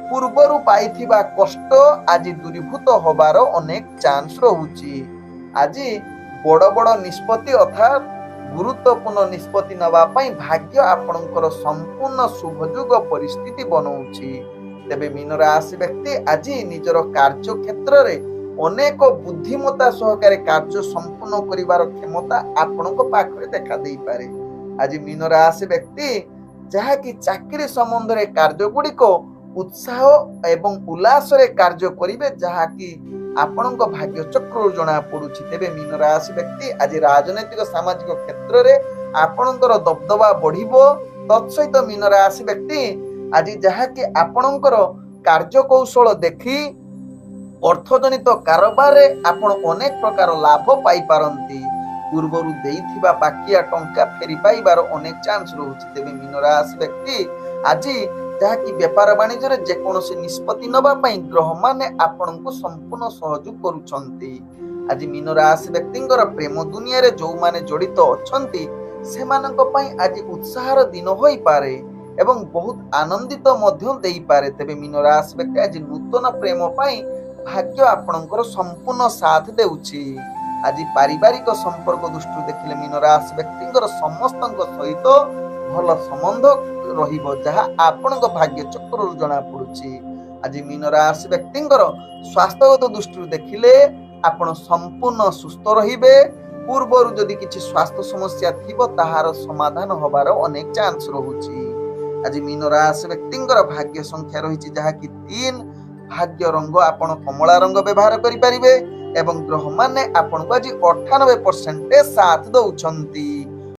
ପୂର୍ବରୁ ପାଇଥିବା କଷ୍ଟ ଆଜି ଦୂରୀଭୂତ ହବାର ଅନେକ ଚାନ୍ସ ରହୁଛି। ଆଜି ବଡ ବଡ ନିଷ୍ପତ୍ତି ଅର୍ଥାତ୍ ଗୁରୁତ୍ୱପୂର୍ଣ୍ଣ ନିଷ୍ପତ୍ତି ନେବା ପାଇଁ ଭାଗ୍ୟ ଆପଣଙ୍କର ସମ୍ପୂର୍ଣ୍ଣ ଶୁଭଯୋଗ ପରିସ୍ଥିତି ବନଉଛି। ତେବେ ମୀନ ରାଶି ବ୍ୟକ୍ତି ଆଜି ନିଜର କାର୍ଯ୍ୟ କ୍ଷେତ୍ରରେ ଅନେକ ବୁଦ୍ଧିମତା ସହକାରେ କାର୍ଯ୍ୟ ସମ୍ପୂର୍ଣ୍ଣ କରିବାର କ୍ଷମତା ଆପଣଙ୍କ ପାଖରେ ଦେଖା ଦେଇପାରେ। ଆଜି ମୀନ ରାଶି ବ୍ୟକ୍ତି ଯାହାକି ଚାକିରି ସମ୍ବନ୍ଧରେ କାର୍ଯ୍ୟ ଗୁଡିକ ଉତ୍ସାହ ଏବଂ ଉଲ୍ଲାସରେ କାର୍ଯ୍ୟ କରିବେ, ଯାହାକି ଆପଣଙ୍କ ଭାଗ୍ୟ ଚକ୍ରରୁ ଜଣା ପଡୁଛି। ତେବେ ମୀନ ରାଶି ବ୍ୟକ୍ତି ଆଜି ରାଜନୈତିକ ସାମାଜିକ କ୍ଷେତ୍ରରେ ଆପଣଙ୍କର ଦବଦବା ବଢିବ। ତତ୍ସହିତ ମୀନ ରାଶି ବ୍ୟକ୍ତି ଆଜି ଯାହାକି ଆପଣଙ୍କର କାର୍ଯ୍ୟ କୌଶଳ ଦେଖି ଅର୍ଥଜନିତ କାରବାରରେ ଆପଣ ଅନେକ ପ୍ରକାର ଲାଭ ପାଇପାରନ୍ତି। ପୂର୍ବରୁ ଦେଇଥିବା ବାକିଆ ଟଙ୍କା ଫେରି ପାଇବାର ଅନେକ ଚାନ୍ସ ରହୁଛି। ତେବେ ମୀନ ରାଶି ବ୍ୟକ୍ତି ଆଜି ଯାହାକି ବେପାର ବାଣିଜ୍ୟରେ ଯେକୌଣସି ନିଷ୍ପତ୍ତି ନେବା ପାଇଁ ଗ୍ରହମାନେ ଆପଣଙ୍କୁ ସମ୍ପୂର୍ଣ୍ଣ ସହଯୋଗ କରୁଛନ୍ତି। ଆଜି ମୀନ ରାଶି ବ୍ୟକ୍ତିଙ୍କର ପ୍ରେମ ଦୁନିଆରେ ଯୋଉମାନେ ଜଡିତ ଅଛନ୍ତି ସେମାନଙ୍କ ପାଇଁ ଆଜି ଉତ୍ସାହର ଦିନ ହୋଇପାରେ ଏବଂ ବହୁତ ଆନନ୍ଦିତ ମଧ୍ୟ ଦେଇପାରେ। ତେବେ ମୀନ ରାଶି ବ୍ୟକ୍ତି ଆଜି ନୂତନ ପ୍ରେମ ପାଇଁ ଭାଗ୍ୟ ଆପଣଙ୍କର ସମ୍ପୂର୍ଣ୍ଣ ସାଥ ଦେଉଛି। ଆଜି ପାରିବାରିକ ସମ୍ପର୍କ ଦୃଷ୍ଟିରୁ ଦେଖିଲେ ମୀନ ରାଶି ବ୍ୟକ୍ତିଙ୍କର ସମସ୍ତଙ୍କ ସହିତ ଭଲ ସମ୍ବନ୍ଧ ରହିବ, ଯାହା ଆପଣଙ୍କ ଭାଗ୍ୟ ଚକ୍ରରୁ ଜଣା ପଡୁଛି। ଆଜି ମୀନ ରାଶି ବ୍ୟକ୍ତିଙ୍କର ସ୍ୱାସ୍ଥ୍ୟଗତ ଦୃଷ୍ଟିରୁ ଦେଖିଲେ ଆପଣ ସମ୍ପୂର୍ଣ୍ଣ ସୁସ୍ଥ ରହିବେ। ପୂର୍ବରୁ ଯଦି କିଛି ସ୍ୱାସ୍ଥ୍ୟ ସମସ୍ୟା ଥିବ ତାହାର ସମାଧାନ ହବାର ଅନେକ ଚାନ୍ସ ରହୁଛି। ଆଜି ମୀନ ରାଶି ବ୍ୟକ୍ତିଙ୍କର ଭାଗ୍ୟ ସଂଖ୍ୟା ରହିଛି ଯାହାକି 3। ଭାଗ୍ୟ ରଙ୍ଗ ଆପଣ କମଳା ରଙ୍ଗ ବ୍ୟବହାର କରିପାରିବେ ଏବଂ ଗ୍ରହମାନେ ଆପଣଙ୍କୁ ଆଜି 98% ସାଥ ଦଉଛନ୍ତି।